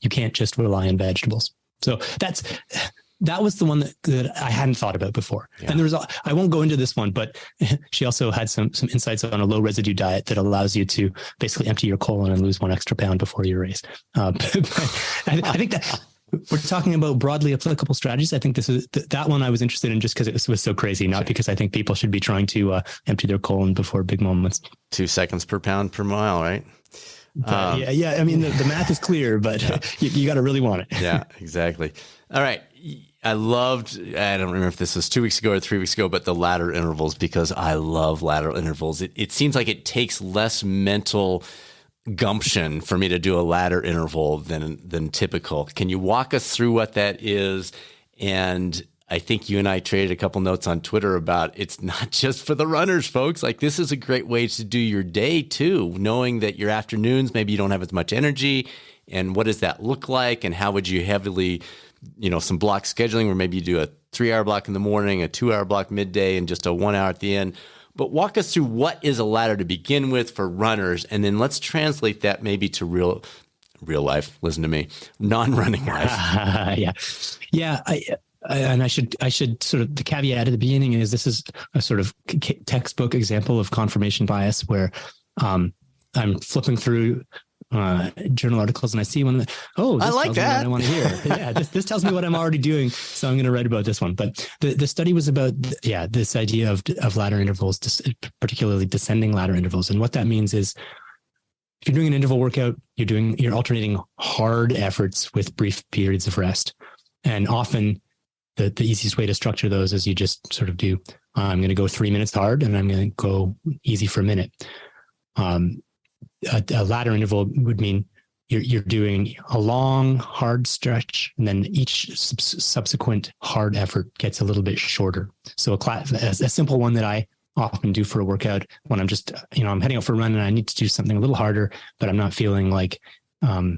you can't just rely on vegetables. So that was the one that I hadn't thought about before. Yeah. And I won't go into this one, but she also had some insights on a low residue diet that allows you to basically empty your colon and lose 1 extra pound before your race. I think that we're talking about broadly applicable strategies. I think this is that one I was interested in just because it was so crazy, not because I think people should be trying to empty their colon before big moments. 2 seconds per pound per mile, right? Yeah. I mean, the math is clear, but you got to really want it. Yeah, exactly. All right. I loved, I don't remember if this was 2 weeks ago or 3 weeks ago, but the ladder intervals, because I love lateral intervals. It seems like it takes less mental gumption for me to do a ladder interval than typical. Can you walk us through what that is? And I think you and I traded a couple notes on Twitter about it's not just for the runners, folks. Like, this is a great way to do your day too, knowing that your afternoons, maybe you don't have as much energy. And what does that look like? And how would you heavily, some block scheduling where maybe you do a 3-hour block in the morning, a 2-hour block midday, and just a 1 hour at the end. But walk us through what is a ladder to begin with for runners, and then let's translate that maybe to real life. Listen to me, non-running life. Yeah. I should sort of, the caveat at the beginning is this is a sort of textbook example of confirmation bias where I'm flipping through journal articles and I see one that, this I like tells that. me what I want to hear. Yeah, this tells me what I'm already doing, so I'm going to write about this one. But the study was about this idea of ladder intervals, particularly descending ladder intervals, and what that means is if you're doing an interval workout, you're alternating hard efforts with brief periods of rest, and often the easiest way to structure those is you just sort of do, I'm going to go 3 minutes hard and I'm going to go easy for a minute. A ladder interval would mean you're doing a long, hard stretch, and then each subsequent hard effort gets a little bit shorter. So a simple one that I often do for a workout when I'm just, I'm heading out for a run and I need to do something a little harder, but I'm not feeling like, or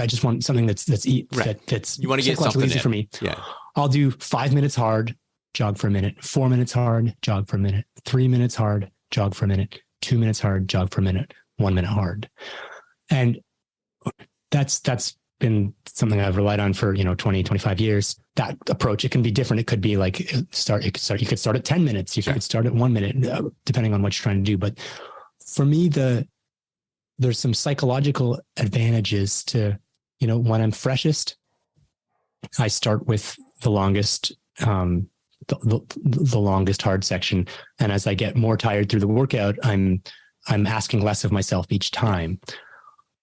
I just want something that's you want to get something easy for me. Yeah. I'll do 5 minutes hard, jog for a minute, 4 minutes hard, jog for a minute, 3 minutes hard, jog for a minute, 2 minutes hard, jog for a minute, 1 minute hard. And that's been something I've relied on for, 20, 25 years. That approach, it can be different. It could be like you could start at 10 minutes. You could start at 1 minute, depending on what you're trying to do. But for me, there's some psychological advantages to, when I'm freshest, I start with the longest, the longest hard section. And as I get more tired through the workout, I'm asking less of myself each time.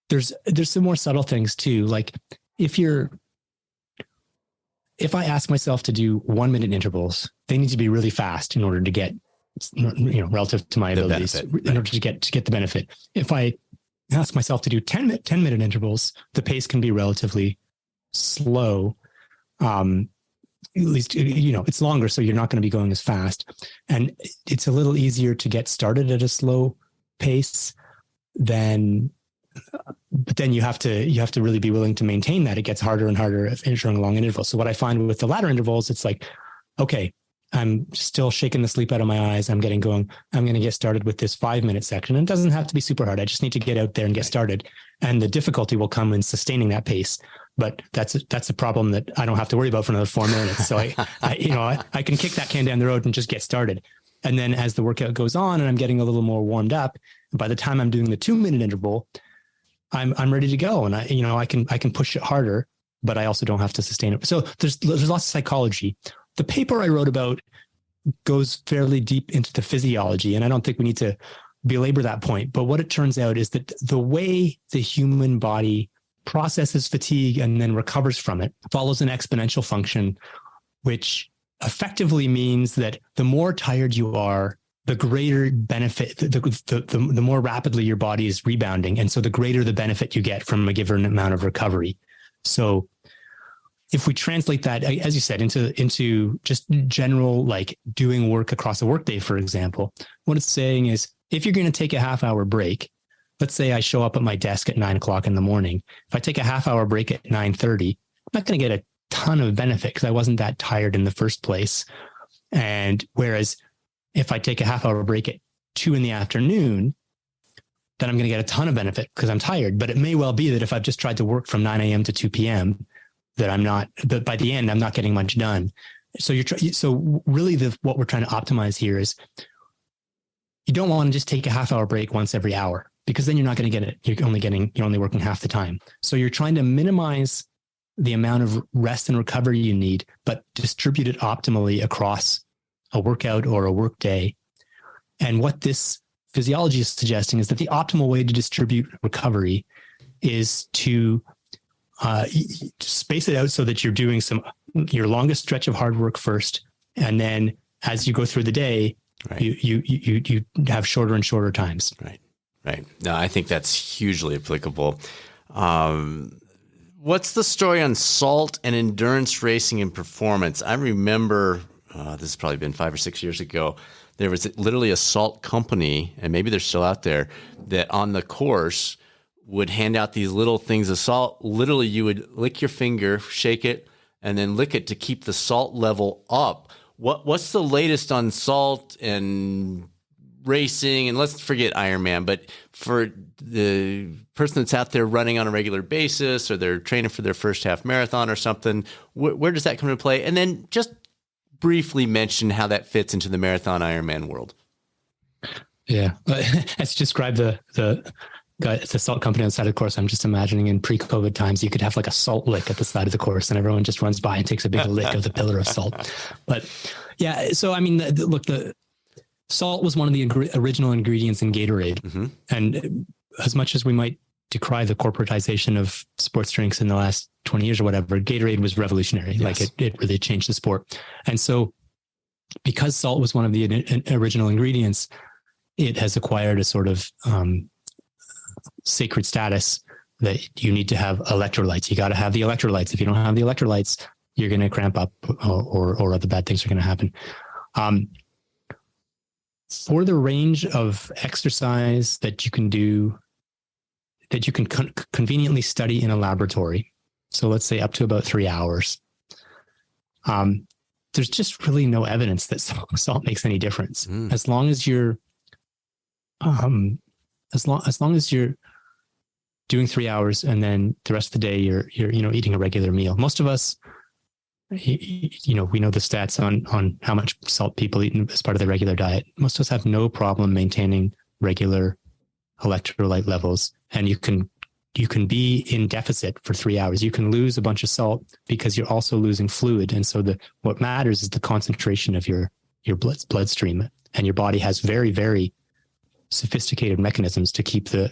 There's some more subtle things too. Like if I ask myself to do 1 minute intervals, they need to be really fast in order to get, relative to my abilities, in order to get the benefit. If I ask myself to do 10 minute intervals, the pace can be relatively slow. At least, it's longer, so you're not going to be going as fast. And it's a little easier to get started at a slow pace but then you have to really be willing to maintain that. It gets harder and harder during long intervals. So what I find with the ladder intervals, it's like, okay, I'm still shaking the sleep out of my eyes. I'm getting going. I'm going to get started with this 5 minute section. And it doesn't have to be super hard. I just need to get out there and get started. And the difficulty will come in sustaining that pace. But that's a problem that I don't have to worry about for another 4 minutes. So I can kick that can down the road and just get started. And then as the workout goes on and I'm getting a little more warmed up, by the time I'm doing the 2 minute interval, I'm ready to go. And I can push it harder, but I also don't have to sustain it. So there's lots of psychology. The paper I wrote about goes fairly deep into the physiology, and I don't think we need to belabor that point. But what it turns out is that the way the human body processes fatigue and then recovers from it follows an exponential function, which effectively means that the more tired you are, the greater benefit, the more rapidly your body is rebounding. And so the greater the benefit you get from a given amount of recovery. So if we translate that, as you said, into just general, like doing work across a workday, for example, what it's saying is if you're going to take a half-hour break, let's say I show up at my desk at 9 o'clock in the morning. If I take a half-hour break at 9:30, I'm not going to get a ton of benefit because I wasn't that tired in the first place. And whereas if I take a half-hour break at 2 in the afternoon, then I'm going to get a ton of benefit because I'm tired. But it may well be that if I've just tried to work from 9 a.m. to 2 p.m., that by the end, I'm not getting much done. So really what we're trying to optimize here is you don't want to just take a half-hour break once every hour, because then you're not going to get it. You're only working half the time. So you're trying to minimize the amount of rest and recovery you need, but distribute it optimally across a workout or a work day. And what this physiology is suggesting is that the optimal way to distribute recovery is to space it out so that you're doing your longest stretch of hard work first. And then as you go through the day, right, you have shorter and shorter times. Right. No, I think that's hugely applicable. What's the story on salt and endurance racing and performance? I remember, this has probably been 5 or 6 years ago, there was literally a salt company, and maybe they're still out there, that on the course would hand out these little things of salt. Literally, you would lick your finger, shake it, and then lick it to keep the salt level up. What's the latest on salt and racing? And let's forget Ironman, but for the person that's out there running on a regular basis, or they're training for their first half marathon or something, where does that come into play? And then just briefly mention how that fits into the marathon Ironman world. Yeah. As you described the salt company on the side of the course, I'm just imagining in pre-COVID times, you could have like a salt lick at the side of the course and everyone just runs by and takes a big lick of the pillar of salt. But yeah, so I mean, look, the salt was one of the original ingredients in Gatorade. Mm-hmm. And as much as we might decry the corporatization of sports drinks in the last 20 years or whatever, Gatorade was revolutionary. Yes. Like it really changed the sport. And so because salt was one of the original ingredients, it has acquired a sort of sacred status that you need to have electrolytes. You got to have the electrolytes. If you don't have the electrolytes, you're going to cramp up or other bad things are going to happen. For the range of exercise that you can do, that you can conveniently study in a laboratory, so let's say up to about 3 hours, there's just really no evidence that salt makes any difference. As long as you're as long as you're doing 3 hours and then the rest of the day you're eating a regular meal. Most of us, we know the stats on how much salt people eat as part of their regular diet. Most of us have no problem maintaining regular electrolyte levels, and you can be in deficit for 3 hours. You can lose a bunch of salt because you're also losing fluid, and so what matters is the concentration of your bloodstream, and your body has very, very sophisticated mechanisms to keep the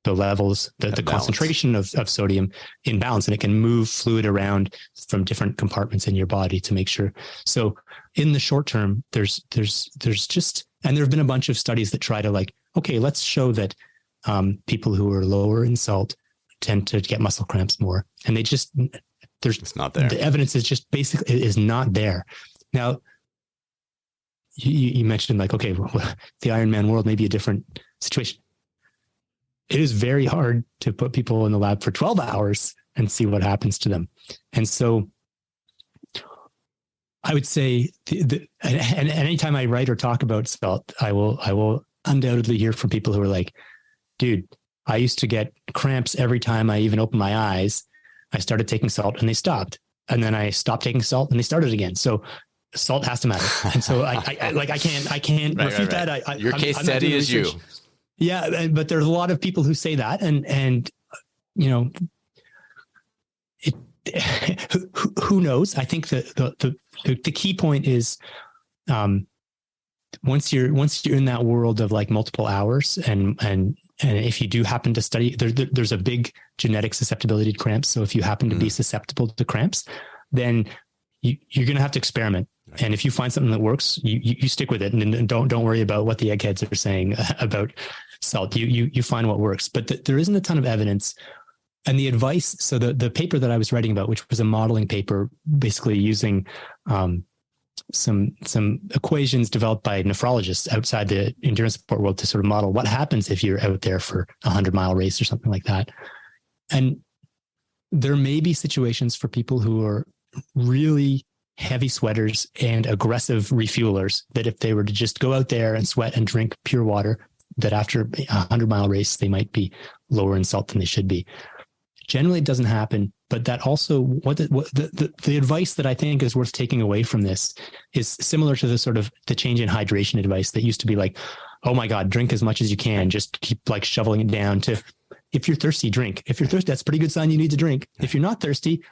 levels, the concentration of sodium in balance, and it can move fluid around from different compartments in your body to make sure. So in the short term, there's just, and there have been a bunch of studies that try to okay, let's show that people who are lower in salt tend to get muscle cramps more. And it's not there. The evidence is just basically is not there. Now, you mentioned okay, well, the Ironman world may be a different situation. It is very hard to put people in the lab for 12 hours and see what happens to them. And so I would say, and anytime I write or talk about salt, I will undoubtedly hear from people who are like, dude, I used to get cramps every time I even opened my eyes. I started taking salt and they stopped. And then I stopped taking salt and they started again. So salt has to matter. And so I can't refute that. Your case study is you. Yeah. But there's a lot of people who say that and who knows? I think the key point is, once you're in that world of multiple hours and if you do happen to study, there's a big genetic susceptibility to cramps. So if you happen to be susceptible to cramps, then you're going to have to experiment. Right. And if you find something that works, you stick with it and don't worry about what the eggheads are saying about salt. You find what works, but there isn't a ton of evidence. And the advice, so the paper that I was writing about, which was a modeling paper, basically using some equations developed by nephrologists outside the endurance sport world to sort of model what happens if you're out there for a 100-mile race or something like that. And there may be situations for people who are really heavy sweaters and aggressive refuelers that if they were to just go out there and sweat and drink pure water, that after a 100-mile race, they might be lower in salt than they should be. Generally, it doesn't happen, but that also the advice that I think is worth taking away from this is similar to the sort of the change in hydration advice that used to be oh my God, drink as much as you can, just keep shoveling it down to, if you're thirsty, drink. If you're thirsty, that's a pretty good sign you need to drink. If you're not thirsty,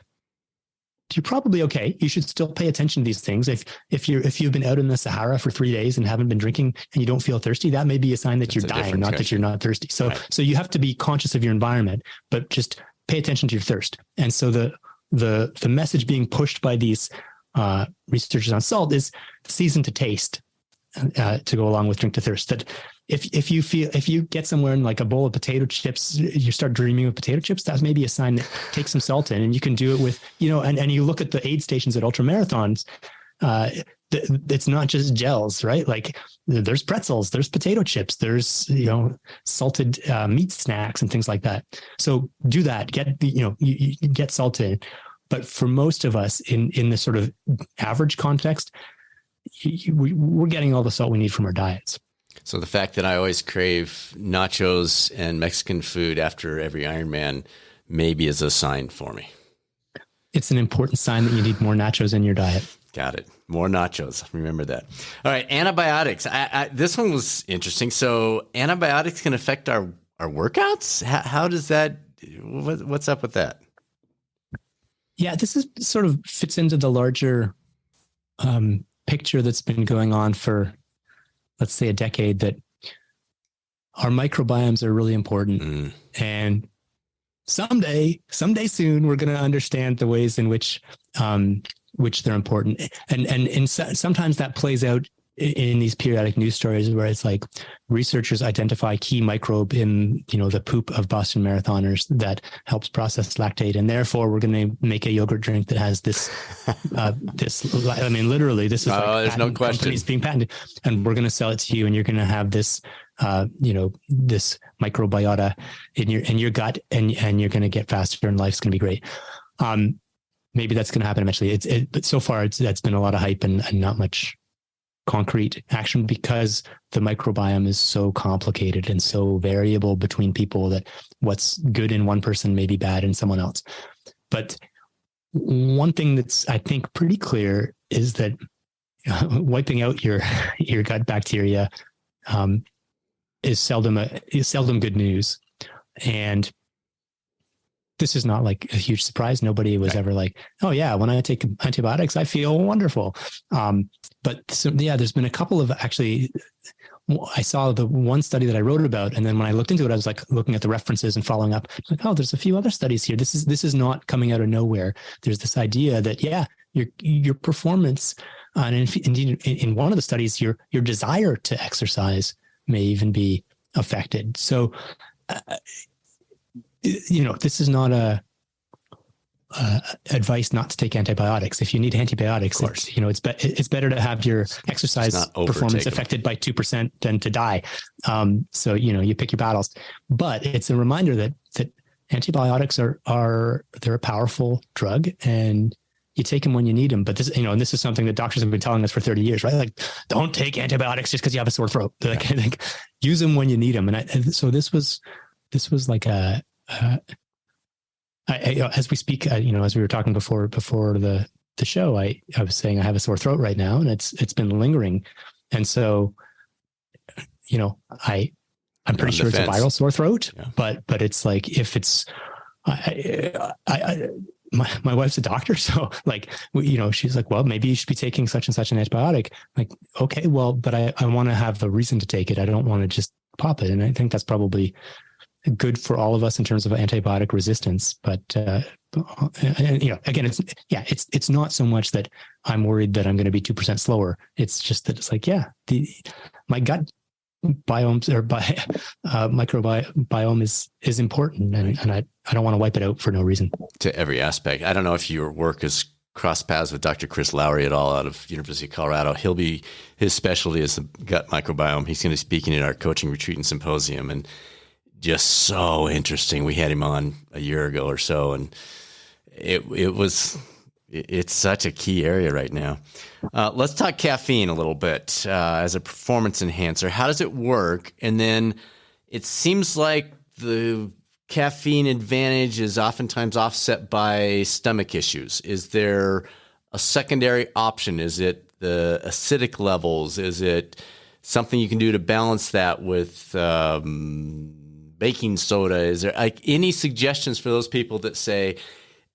you're probably okay. You should still pay attention to these things. If you've been out in the Sahara for 3 days and haven't been drinking and you don't feel thirsty, that may be a sign that you're dying, not that you're not thirsty. So you have to be conscious of your environment, but just pay attention to your thirst. And so the message being pushed by these researchers on salt is season to taste, to go along with drink to thirst. That if you get somewhere in like a bowl of potato chips, you start dreaming of potato chips, that's maybe a sign that take some salt in. And you can do it with, and you look at the aid stations at ultra marathons, it's not just gels, right? Like there's pretzels, there's potato chips, there's, salted meat snacks and things like that. So do that, you get salt in. But for most of us in the sort of average context, we're getting all the salt we need from our diets. So the fact that I always crave nachos and Mexican food after every Ironman maybe is a sign for me. It's an important sign that you need more nachos in your diet. Got it. More nachos. Remember that. All right. Antibiotics. This one was interesting. So antibiotics can affect our workouts. How does that, what's up with that? Yeah, this is sort of fits into the larger picture that's been going on for, let's say, a decade, that our microbiomes are really important. And someday soon, we're going to understand the ways in which they're important. And sometimes that plays out in these periodic news stories where it's like researchers identify key microbe in, the poop of Boston marathoners that helps process lactate. And therefore we're going to make a yogurt drink that has this, literally this is there's no question. Companies being patented, and we're going to sell it to you. And you're going to have this, this microbiota in your gut, and you're going to get faster and life's going to be great. Maybe that's going to happen eventually. But so far that's been a lot of hype and not much concrete action, because the microbiome is so complicated and so variable between people that what's good in one person may be bad in someone else. But one thing that's, I think, pretty clear is that wiping out your gut bacteria is seldom good news. And this is not like a huge surprise. Nobody was ever like, oh yeah, when I take antibiotics, I feel wonderful. But there's been a couple of, actually, I saw the one study that I wrote about, and then when I looked into it, I was like looking at the references and following up. Like, oh, there's a few other studies here. This is not coming out of nowhere. There's this idea that your performance, and indeed in one of the studies, your desire to exercise may even be affected. So, this is not advice not to take antibiotics. If you need antibiotics, it's better to have your exercise performance affected by 2% than to die. So, you pick your battles, but it's a reminder that antibiotics they're a powerful drug, and you take them when you need them. But this, and this is something that doctors have been telling us for 30 years, right? Like, don't take antibiotics just because you have a sore throat. Like, use them when you need them. And so this was like as we speak, as we were talking before the show, I was saying I have a sore throat right now, and it's been lingering. And so, I'm pretty sure it's a viral sore throat, but it's like, if it's, my wife's a doctor. So like, she's like, well, maybe you should be taking such and such an antibiotic. Like, okay, well, but I want to have a reason to take it. I don't want to just pop it. And I think that's probably good for all of us in terms of antibiotic resistance. But, again, it's not so much that I'm worried that I'm going to be 2% slower. It's just that it's like, my gut biomes or microbiome is important. And I don't want to wipe it out for no reason. To every aspect. I don't know if your work is cross paths with Dr. Chris Lowry at all out of University of Colorado. His specialty is the gut microbiome. He's going to be speaking at our coaching retreat and symposium, and just so interesting. We had him on a year ago or so, and it's such a key area right now. Let's talk caffeine a little bit as a performance enhancer. How does it work? And then it seems like the caffeine advantage is oftentimes offset by stomach issues. Is there a secondary option? Is it the acidic levels? Is it something you can do to balance that with baking soda? Is there any suggestions for those people that say,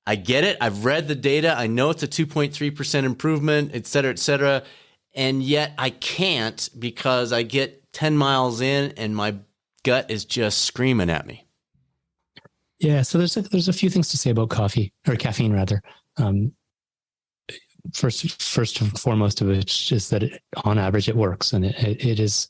I get it, I've read the data, I know it's a 2.3% improvement, et cetera, and yet I can't because I get 10 miles in and my gut is just screaming at me? Yeah. So there's a few things to say about coffee or caffeine rather. First and foremost of which is that on average it works, and it is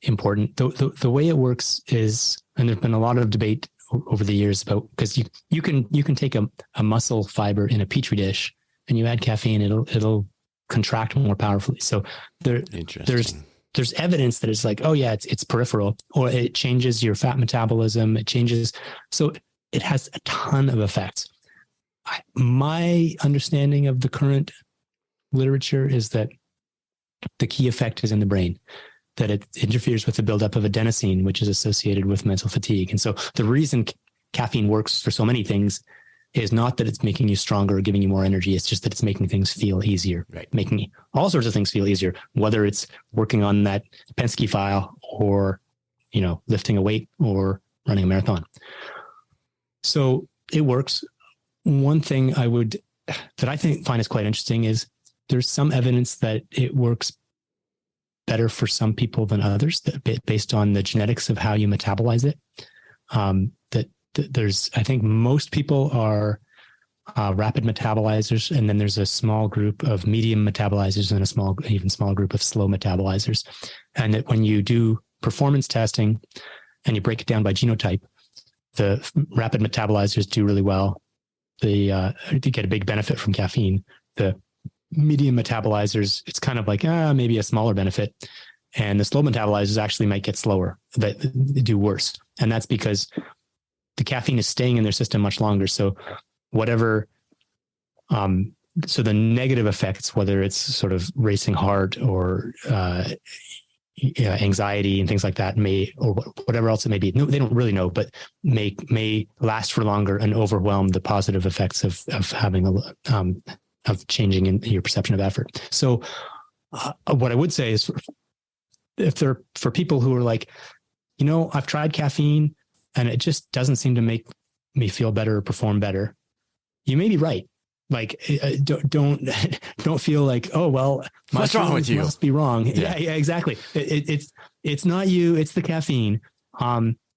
important. The way it works is, and there's been a lot of debate over the years about, because you can take a muscle fiber in a petri dish and you add caffeine, it'll contract more powerfully. So there's evidence that it's like, oh yeah, it's peripheral, or it changes your fat metabolism. It changes. So it has a ton of effects. My understanding of the current literature is that the key effect is in the brain, that it interferes with the buildup of adenosine, which is associated with mental fatigue. And so the reason caffeine works for so many things is not that it's making you stronger or giving you more energy. It's just that it's making things feel easier, right? Making all sorts of things feel easier, whether it's working on that Penske file or, lifting a weight or running a marathon. So it works. One thing that I find is quite interesting is there's some evidence that it works better for some people than others, based on the genetics of how you metabolize it. I think most people are rapid metabolizers, and then there's a small group of medium metabolizers and even small group of slow metabolizers. And that when you do performance testing and you break it down by genotype, the rapid metabolizers do really well. They get a big benefit from caffeine. The medium metabolizers, it's kind of like maybe a smaller benefit. And the slow metabolizers actually might get slower, that they do worse. And that's because the caffeine is staying in their system much longer. So so the negative effects, whether it's sort of racing heart or anxiety and things like that, or whatever else it may be, no, they don't really know, but may last for longer and overwhelm the positive effects of having of changing in your perception of effort. So what I would say is, for people who are like, I've tried caffeine and it just doesn't seem to make me feel better or perform better, you may be right. Like, don't feel like, oh, well, what's wrong with you? Must be wrong. Yeah, exactly. It's not you, it's the caffeine.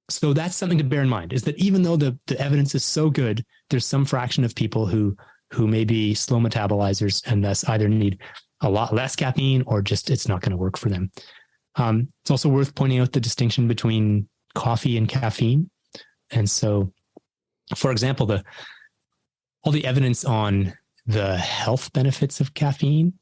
So that's something to bear in mind, is that even though the evidence is so good, there's some fraction of people who may be slow metabolizers and thus either need a lot less caffeine or just it's not going to work for them. It's also worth pointing out the distinction between coffee and caffeine. And so, for example, all the evidence on the health benefits of caffeine,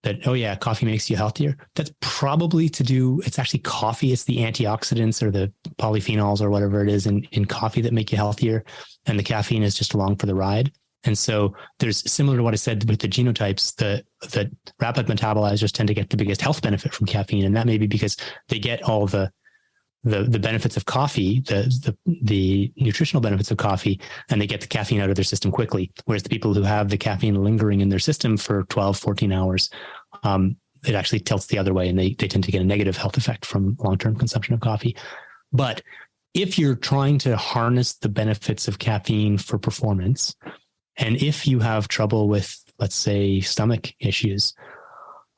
that, oh yeah, coffee makes you healthier, that's probably it's actually coffee. It's the antioxidants or the polyphenols or whatever it is in coffee that make you healthier. And the caffeine is just along for the ride. And so there's, similar to what I said with the genotypes, the rapid metabolizers tend to get the biggest health benefit from caffeine. And that may be because they get all the benefits of coffee, the nutritional benefits of coffee, and they get the caffeine out of their system quickly. Whereas the people who have the caffeine lingering in their system for 12, 14 hours, it actually tilts the other way, and they tend to get a negative health effect from long-term consumption of coffee. But if you're trying to harness the benefits of caffeine for performance, and if you have trouble with, let's say, stomach issues,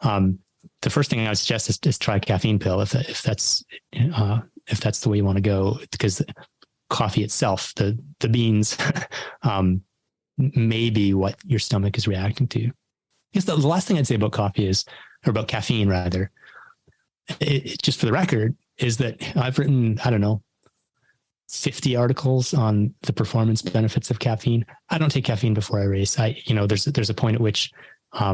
the first thing I would suggest is try a caffeine pill if that's the way you want to go, because coffee itself, the beans, may be what your stomach is reacting to. I guess the last thing I'd say about about caffeine rather, just for the record, is that I've written, 50 articles on the performance benefits of caffeine. I don't take caffeine before I race. There's a point at which, I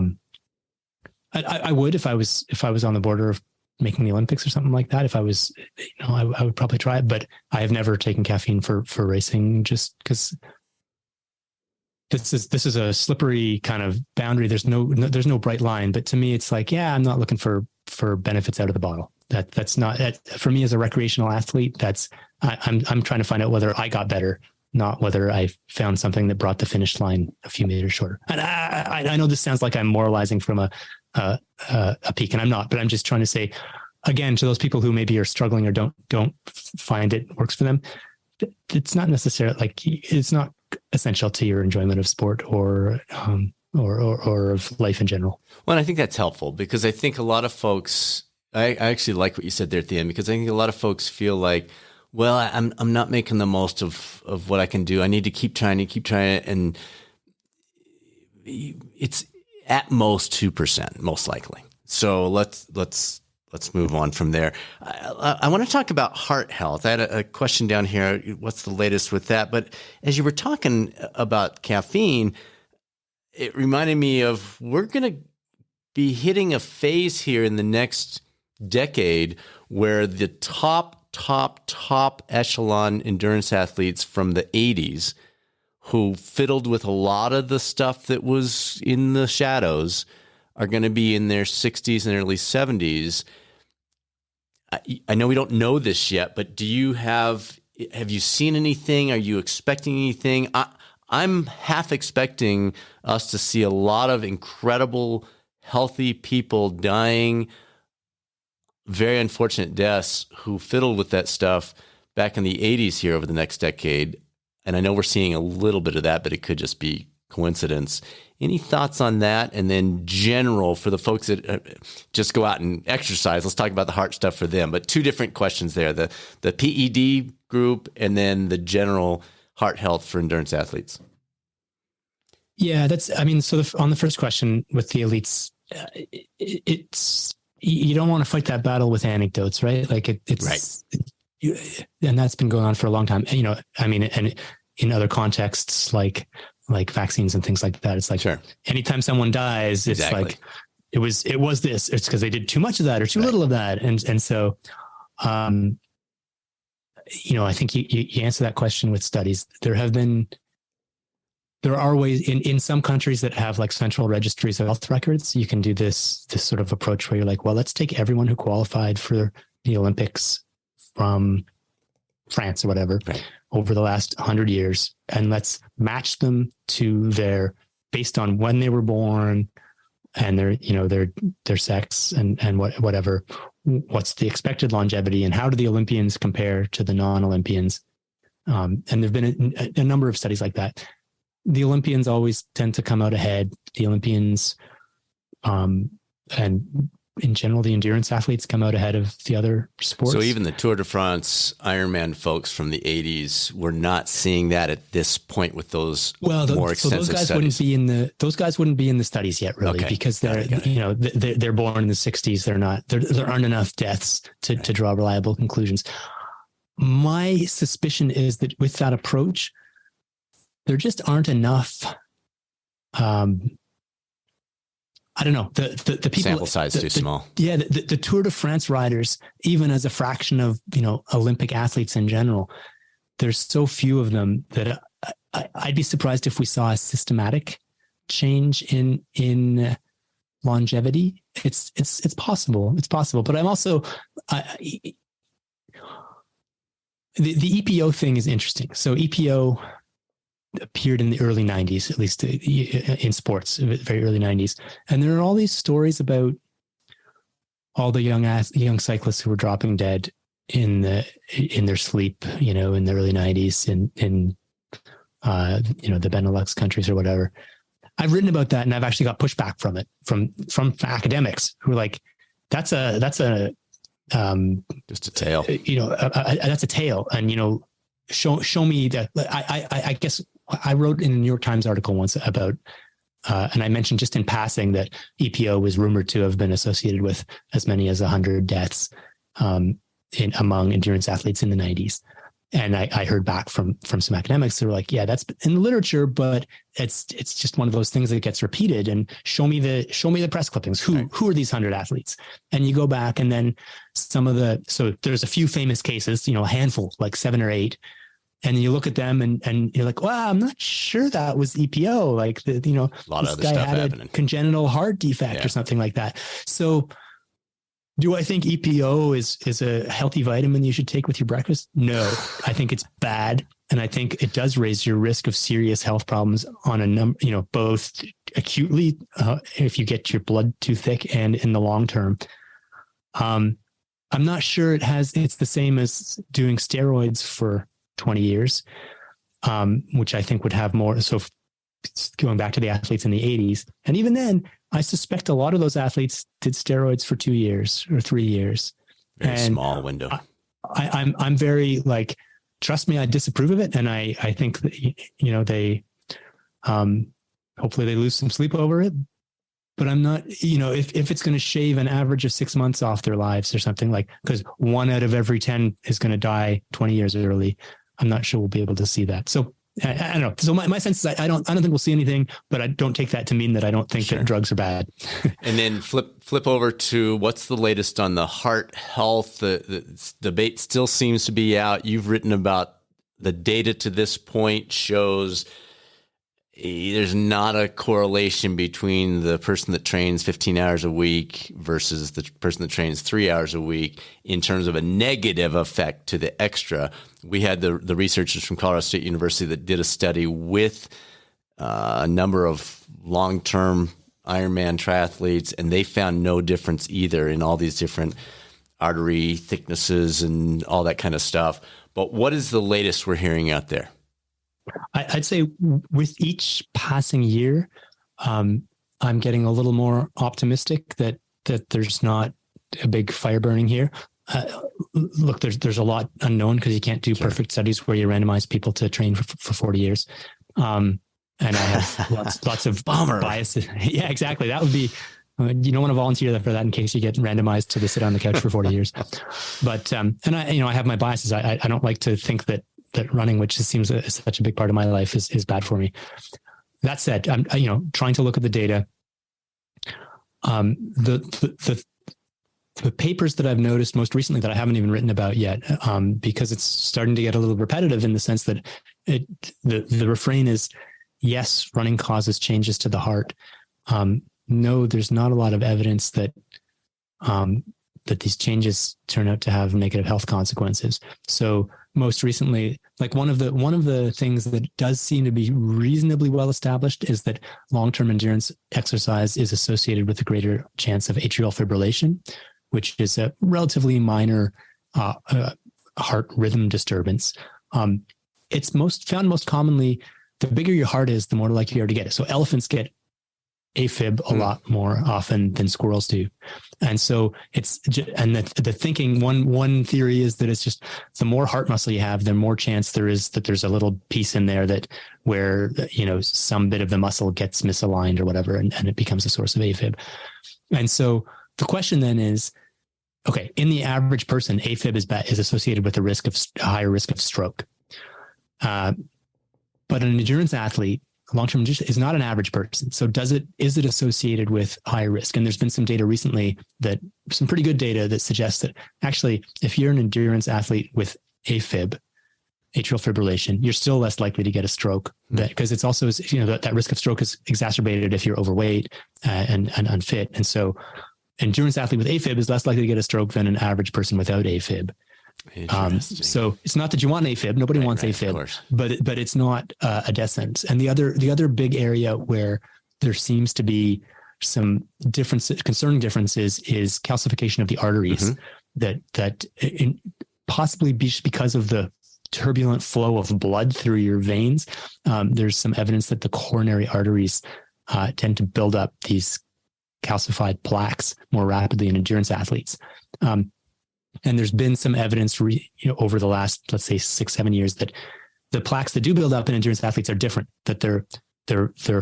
would, if I was on the border of making the Olympics or something like that, if I was, I would probably try it, but I have never taken caffeine for racing, just because this is a slippery kind of boundary. There's no bright line, but to me, it's like, yeah, I'm not looking for benefits out of the bottle. That's not for me as a recreational athlete. I'm trying to find out whether I got better, not whether I found something that brought the finish line a few meters shorter. And I know this sounds like I'm moralizing from a peak, and I'm not, but I'm just trying to say, again, to those people who maybe are struggling or don't find it works for them, it's not necessarily it's not essential to your enjoyment of sport or of life in general. Well, and I think that's helpful, because I think a lot of folks, I actually like what you said there at the end, because I think a lot of folks feel like, Well, I'm not making the most of what I can do. I need to keep trying, and it's at most 2%, most likely. So let's move on from there. I want to talk about heart health. I had a question down here. What's the latest with that? But as you were talking about caffeine, it reminded me of we're going to be hitting a phase here in the next decade where the top echelon endurance athletes from the 80s who fiddled with a lot of the stuff that was in the shadows are going to be in their 60s and early 70s. I know we don't know this yet, but have you seen anything? Are you expecting anything? I'm half expecting us to see a lot of incredible, healthy people dying very unfortunate deaths who fiddled with that stuff back in the 80s here over the next decade. And I know we're seeing a little bit of that, but it could just be coincidence. Any thoughts on that? And then general for the folks that just go out and exercise, let's talk about the heart stuff for them. But two different questions there, the PED group and then the general heart health for endurance athletes. Yeah, on the first question with the elites, it's, you don't want to fight that battle with anecdotes, right? Like it's right. And that's been going on for a long time. And in other contexts, like vaccines and things like that, it's like, sure, anytime someone dies, it's exactly. Like it was this, it's because they did too much of that or too little of that. And so, I think you answer that question with studies. There are ways in some countries that have like central registries of health records. You can do this sort of approach where you're like, well, let's take everyone who qualified for the Olympics from France or whatever over the last 100 years, and let's match them to based on when they were born and their sex and whatever. What's the expected longevity and how do the Olympians compare to the non-Olympians? And there've been a number of studies like that. The Olympians always tend to come out ahead. The Olympians, and in general, the endurance athletes come out ahead of the other sports. So even the Tour de France Ironman folks from the 80s, we're not seeing that at this point with those more extensive those guys studies. Those guys wouldn't be in the studies yet, really, because they're born in the 60s. There aren't enough deaths to draw reliable conclusions. My suspicion is that with that approach, there just aren't enough. I don't know. The people, sample size too small. Yeah, the Tour de France riders, even as a fraction of Olympic athletes in general, there's so few of them that I'd be surprised if we saw a systematic change in longevity. It's possible. It's possible, but I'm also the EPO thing is interesting. So EPO appeared in the early 90s, at least in sports, very early 90s. And there are all these stories about all the young cyclists who were dropping dead in their sleep, in the early 90s in the Benelux countries or whatever. I've written about that and I've actually got pushback from it, from academics who are like, that's a just a tale, that's a tale. And, show me that. I guess I wrote in a New York Times article once about, and I mentioned just in passing that EPO was rumored to have been associated with as many as 100 deaths among endurance athletes in the 90s. And I heard back from some academics who were like, yeah, that's in the literature, but it's just one of those things that gets repeated. And show me the press clippings. Who are these 100 athletes? And you go back, and then so there's a few famous cases, a handful, like 7 or 8. And you look at them and you're like, wow, I'm not sure that was EPO. Like, a lot of other stuff happening. Congenital heart defect or something like that. So do I think EPO is a healthy vitamin you should take with your breakfast? No, I think it's bad. And I think it does raise your risk of serious health problems on a number, both acutely, if you get your blood too thick, and in the long term. I'm not sure it's the same as doing steroids for 20 years, which I think would have more. So going back to the athletes in the 80s, and even then, I suspect a lot of those athletes did steroids for 2 years or 3 years. Very small window. I'm very like, trust me, I disapprove of it. And I think that, they, hopefully they lose some sleep over it, but I'm not, if it's going to shave an average of 6 months off their lives or something, like, because 1 out of every 10 is going to die 20 years early, I'm not sure we'll be able to see that. So I don't know. So my sense is I don't think we'll see anything, but I don't take that to mean that I don't think that drugs are bad. And then flip over to what's the latest on the heart health. The debate still seems to be out. You've written about the data to this point shows there's not a correlation between the person that trains 15 hours a week versus the person that trains 3 hours a week in terms of a negative effect to the extra. We had the researchers from Colorado State University that did a study with a number of long-term Ironman triathletes, and they found no difference either in all these different artery thicknesses and all that kind of stuff. But what is the latest we're hearing out there? I'd say with each passing year, I'm getting a little more optimistic that there's not a big fire burning here. Look, there's a lot unknown because you can't do perfect studies where you randomize people to train for 40 years. And I have lots of biases. Yeah, exactly. That would be, you don't want to volunteer for that in case you get randomized to sit on the couch for 40 years. But, and I have my biases. I don't like to think that running, which seems such a big part of my life, is bad for me. That said, I'm trying to look at the data. The papers that I've noticed most recently that I haven't even written about yet, because it's starting to get a little repetitive in the sense that the refrain is, yes, running causes changes to the heart. No, there's not a lot of evidence that these changes turn out to have negative health consequences. So most recently, like one of the things that does seem to be reasonably well established is that long-term endurance exercise is associated with a greater chance of atrial fibrillation, which is a relatively minor heart rhythm disturbance. It's found most commonly, the bigger your heart is, the more likely you are to get it. So elephants get AFib a lot more often than squirrels do. And so the thinking, one theory is that it's just the more heart muscle you have, the more chance there is that there's a little piece in there where some bit of the muscle gets misaligned or whatever, and it becomes a source of AFib. And so the question then is, okay, in the average person, AFib is associated with a higher risk of stroke. But an endurance athlete, long-term endurance, is not an average person. So is it associated with high risk? And there's been some data recently, some pretty good data that suggests that actually, if you're an endurance athlete with AFib, atrial fibrillation, you're still less likely to get a stroke, because it's also, that risk of stroke is exacerbated if you're overweight and unfit. And so endurance athlete with AFib is less likely to get a stroke than an average person without AFib. So it's not that you want AFib. Nobody wants AFib, but it's not a death sentence. And the other big area where there seems to be some concerning differences is calcification of the arteries. That possibly because of the turbulent flow of blood through your veins. There's some evidence that the coronary arteries tend to build up these calcified plaques more rapidly in endurance athletes. And there's been some evidence over the last, let's say, 6-7 years, that the plaques that do build up in endurance athletes are different, that they're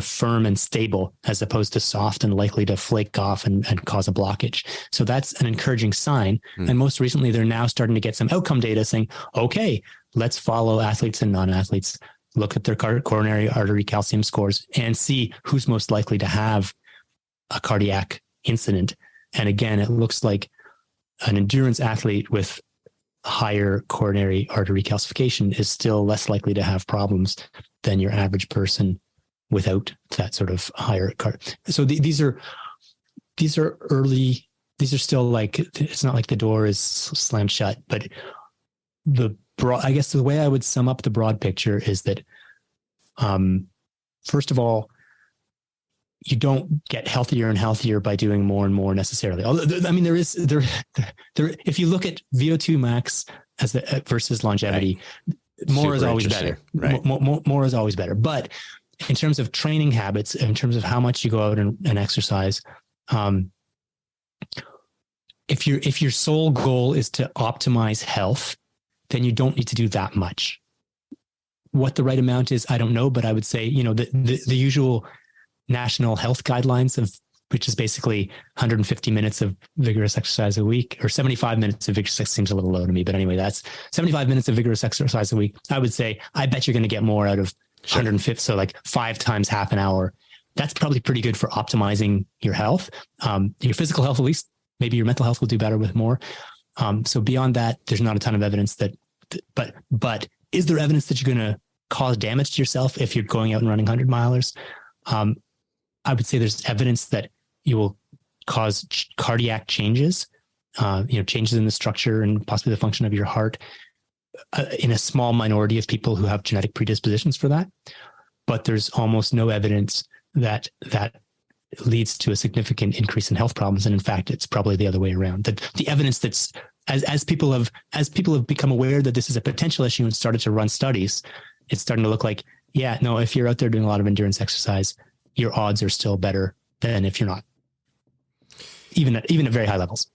firm and stable as opposed to soft and likely to flake off and cause a blockage. So that's an encouraging sign. And most recently, they're now starting to get some outcome data saying, okay, let's follow athletes and non-athletes, look at their coronary artery calcium scores and see who's most likely to have a cardiac incident. And again, it looks like an endurance athlete with higher coronary artery calcification is still less likely to have problems than your average person without that sort of higher So these are early. These are still like, it's not like the door is slammed shut, but I guess the way I would sum up the broad picture is that, first of all, you don't get healthier and healthier by doing more and more necessarily. Although, I mean, there, if you look at VO2 max versus longevity, more is always better. Right. More is always better. But in terms of training habits, in terms of how much you go out and exercise, if your sole goal is to optimize health, then you don't need to do that much. What the right amount is, I don't know, but I would say, the usual national health guidelines which is basically 150 minutes of vigorous exercise a week, or 75 minutes of vigorous exercise seems a little low to me, but anyway, that's 75 minutes of vigorous exercise a week. I would say, I bet you're going to get more out of 150. So like 5 times half an hour. That's probably pretty good for optimizing your health. Your physical health, at least, maybe your mental health will do better with more. So beyond that, there's not a ton of evidence but is there evidence that you're going to cause damage to yourself if you're going out and running 100 milers? I would say there's evidence that you will cause cardiac changes, changes in the structure and possibly the function of your heart in a small minority of people who have genetic predispositions for that. But there's almost no evidence that leads to a significant increase in health problems. And in fact, it's probably the other way around. The evidence that's as people have become aware that this is a potential issue and started to run studies, it's starting to look like, if you're out there doing a lot of endurance exercise, your odds are still better than if you're not, even at very high levels.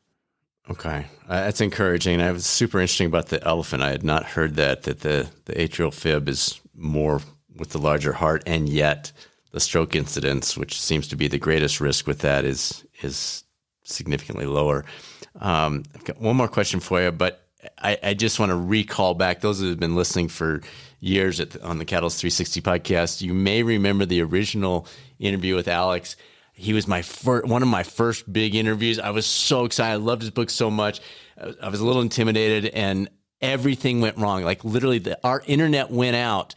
Okay. That's encouraging. I was super interesting about the elephant. I had not heard that the atrial fib is more with the larger heart, and yet the stroke incidence, which seems to be the greatest risk with that, is significantly lower. I've got one more question for you, but I just want to recall back those who have been listening for years on the Catalyst 360 podcast. You may remember the original interview with Alex. He was one of my first big interviews. I was so excited. I loved his book so much. I was a little intimidated, and everything went wrong. Like literally, our internet went out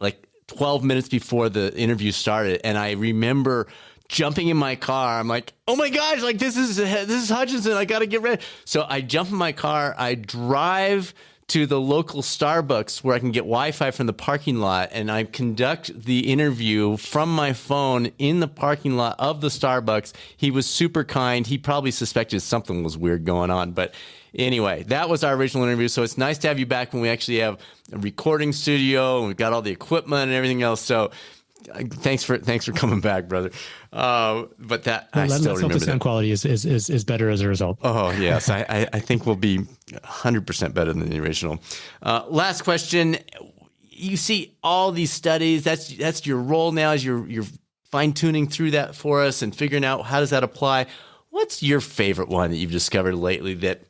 like 12 minutes before the interview started, and I remember jumping in my car. I'm like, oh my gosh, like this is Hutchinson. I got to get ready. So I jump in my car. I drive to the local Starbucks where I can get Wi-Fi from the parking lot, and I conduct the interview from my phone in the parking lot of the Starbucks. He was super kind. He probably suspected something was weird going on, but anyway, that was our original interview. So it's nice to have you back when we actually have a recording studio and we've got all the equipment and everything else. So thanks for coming back, brother. But that I still remember the sound quality is better as a result. Oh yes, I think we'll be 100% better than the original. Last question. You see all these studies. That's your role now, as you're fine tuning through that for us and figuring out how does that apply. What's your favorite one that you've discovered lately that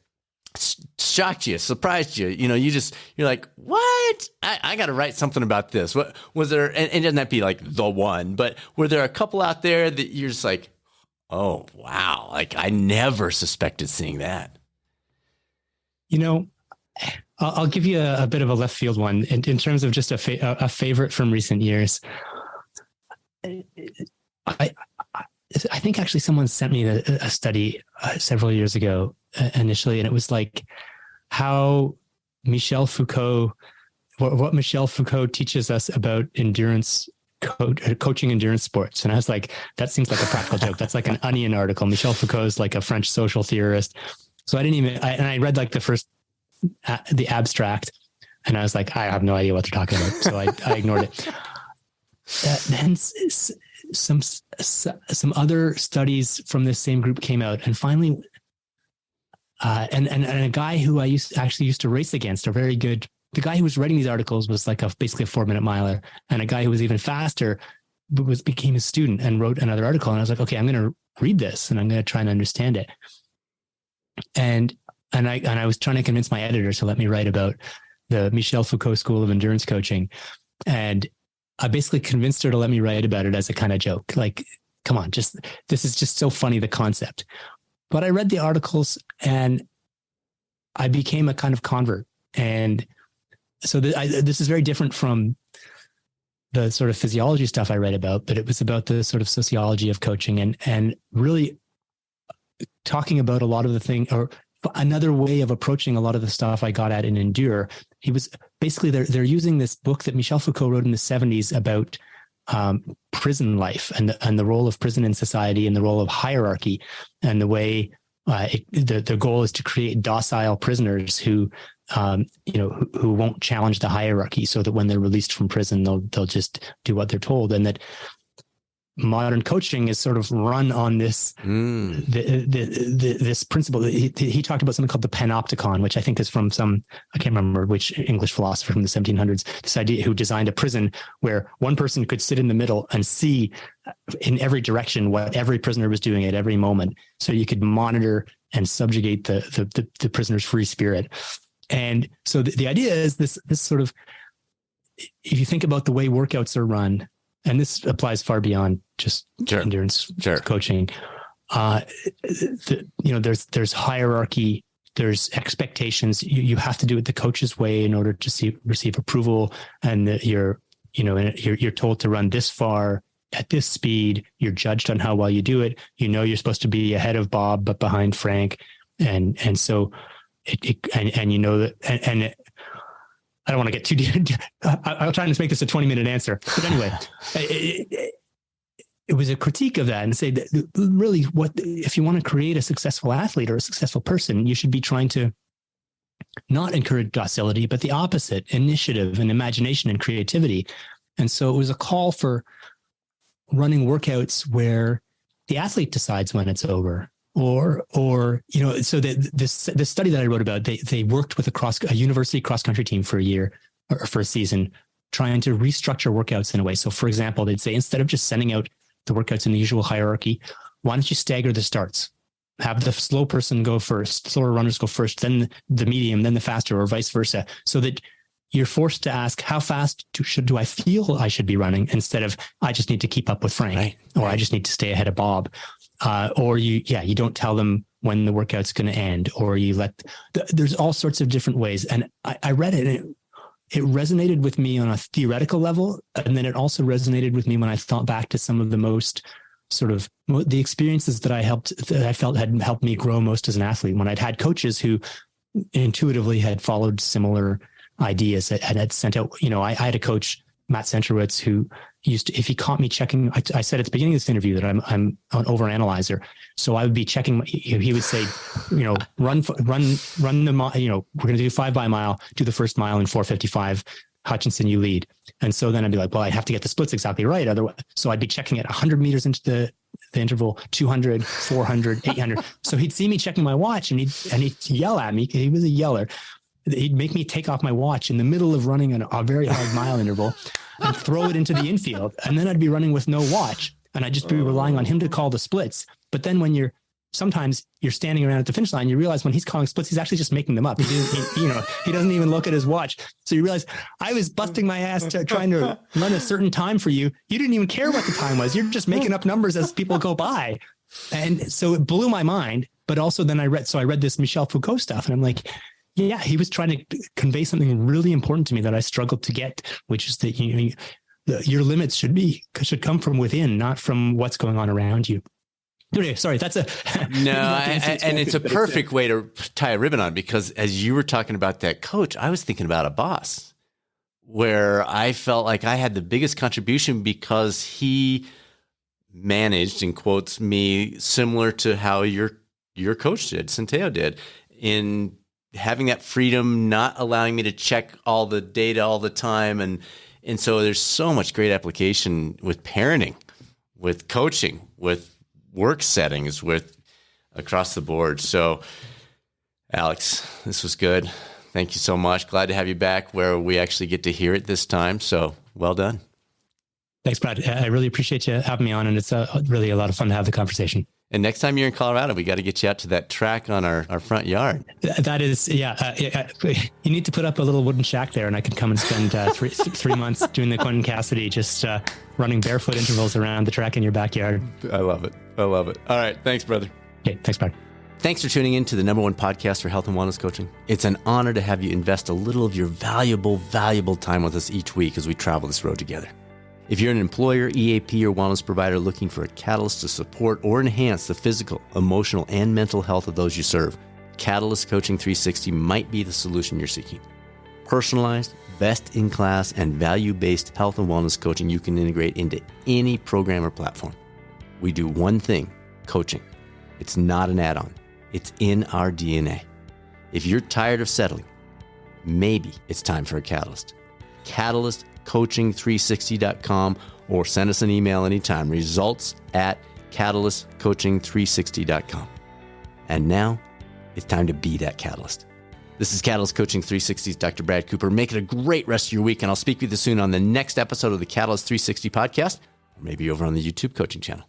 shocked you, surprised you? You're like, what? I got to write something about this. What was there? And it doesn't have to be like the one, but were there a couple out there that you're just like, oh wow, like I never suspected seeing that? I'll give you a bit of a left field one in terms of just a favorite from recent years. I think actually someone sent me a study several years ago initially, and it was like how Michel Foucault, what Michel Foucault teaches us about endurance coaching endurance sports. And I was like, that seems like a practical joke. That's like an Onion article. Michel Foucault is like a French social theorist. So I read like the abstract, and I was like, I have no idea what they're talking about. So I ignored it. Then some other studies from this same group came out, and finally, and a guy who I used to race against, the guy who was writing these articles was like basically a 4-minute miler, and a guy who was even faster became a student and wrote another article. And I was like, okay, I'm going to read this and I'm going to try and understand it. And I was trying to convince my editor to let me write about the Michel Foucault School of Endurance Coaching, and I basically convinced her to let me write about it as a kind of joke. Like, come on, this is just so funny, the concept. But I read the articles and I became a kind of convert. And so this is very different from the sort of physiology stuff I read about, but it was about the sort of sociology of coaching and really talking about a lot of the thing, or another way of approaching a lot of the stuff I got at in Endure. He was basically, they're using this book that Michel Foucault wrote in the 70s about prison life and the role of prison in society and the role of hierarchy, and the way the goal is to create docile prisoners who won't challenge the hierarchy, so that when they're released from prison, they'll just do what they're told. And that modern coaching is sort of run on this this principle. He talked about something called the panopticon, which I think is from I can't remember which English philosopher from the 1700s, this idea who designed a prison where one person could sit in the middle and see in every direction what every prisoner was doing at every moment. So you could monitor and subjugate the prisoner's free spirit. And so the idea is this sort of, if you think about the way workouts are run, and this applies far beyond just endurance coaching. There's hierarchy, there's expectations. You have to do it the coach's way in order to receive approval, and you're told to run this far at this speed. You're judged on how well you do it. You're supposed to be ahead of Bob but behind Frank, and so and I don't want to get too deep. I'll try to make this a 20-minute answer. But anyway, it was a critique of that and say that really if you want to create a successful athlete or a successful person, you should be trying to not encourage docility, but the opposite, initiative and imagination and creativity. And so it was a call for running workouts where the athlete decides when it's over. So this study that I wrote about, they worked with a university cross-country team for a year or for a season, trying to restructure workouts in a way. So for example, they'd say, instead of just sending out the workouts in the usual hierarchy, why don't you stagger the starts? Have the slow person go first, slower runners go first, then the medium, then the faster, or vice versa, so that you're forced to ask, how fast do I feel I should be running, instead of, I just need to keep up with Frank, or I just need to stay ahead of Bob. Or you don't tell them when the workout's going to end, or there's all sorts of different ways. And I read it, and it resonated with me on a theoretical level. And then it also resonated with me when I thought back to some of the most the experiences that I felt had helped me grow most as an athlete, when I'd had coaches who intuitively had followed similar ideas and had sent out, I had a coach, Matt Centrowitz, who used to, if he caught me checking, I said at the beginning of this interview that I'm an overanalyzer. So I would be checking, he would say, run the mile, we're going to do 5 by mile, do the first mile in 4:55, Hutchinson, you lead. And so then I'd be like, well, I have to get the splits exactly right. Otherwise, so I'd be checking at 100 meters into the interval, 200, 400, 800. So he'd see me checking my watch and he'd yell at me. He was a yeller. He'd make me take off my watch in the middle of running a very hard mile interval and throw it into the infield. And then I'd be running with no watch, and I'd just be relying on him to call the splits. But then when sometimes you're standing around at the finish line, you realize when he's calling splits, he's actually just making them up. He doesn't even look at his watch. So you realize, I was busting my ass trying to run a certain time for you. You didn't even care what the time was. You're just making up numbers as people go by. And so it blew my mind. But also then I read this Michel Foucault stuff, and I'm like, yeah, he was trying to convey something really important to me that I struggled to get, which is that your limits should come from within, not from what's going on around you. Okay, sorry, that's and it's a perfect way to tie a ribbon on, because as you were talking about that coach, I was thinking about a boss where I felt like I had the biggest contribution because he managed, in quotes, me similar to how your coach did, Centeo did, in having that freedom, not allowing me to check all the data all the time. And so there's so much great application with parenting, with coaching, with work settings, with across the board. So Alex, this was good. Thank you so much. Glad to have you back where we actually get to hear it this time. So well done. Thanks, Brad. I really appreciate you having me on, and it's really a lot of fun to have the conversation. And next time you're in Colorado, we got to get you out to that track on our front yard. That is, you need to put up a little wooden shack there, and I can come and spend 3 months doing the Quentin Cassidy, just running barefoot intervals around the track in your backyard. I love it. All right. Thanks, brother. Okay. Thanks, Brad. Thanks for tuning in to the #1 podcast for health and wellness coaching. It's an honor to have you invest a little of your valuable time with us each week as we travel this road together. If you're an employer, EAP, or wellness provider looking for a catalyst to support or enhance the physical, emotional, and mental health of those you serve, Catalyst Coaching 360 might be the solution you're seeking. Personalized, best-in-class, and value-based health and wellness coaching you can integrate into any program or platform. We do one thing, coaching. It's not an add-on. It's in our DNA. If you're tired of settling, maybe it's time for a catalyst. CatalystCoaching360.com or send us an email anytime. results@catalystcoaching360.com. And now it's time to be that catalyst. This is Catalyst Coaching 360's Dr. Brad Cooper. Make it a great rest of your week, and I'll speak with you soon on the next episode of the Catalyst 360 podcast, or maybe over on the YouTube coaching channel.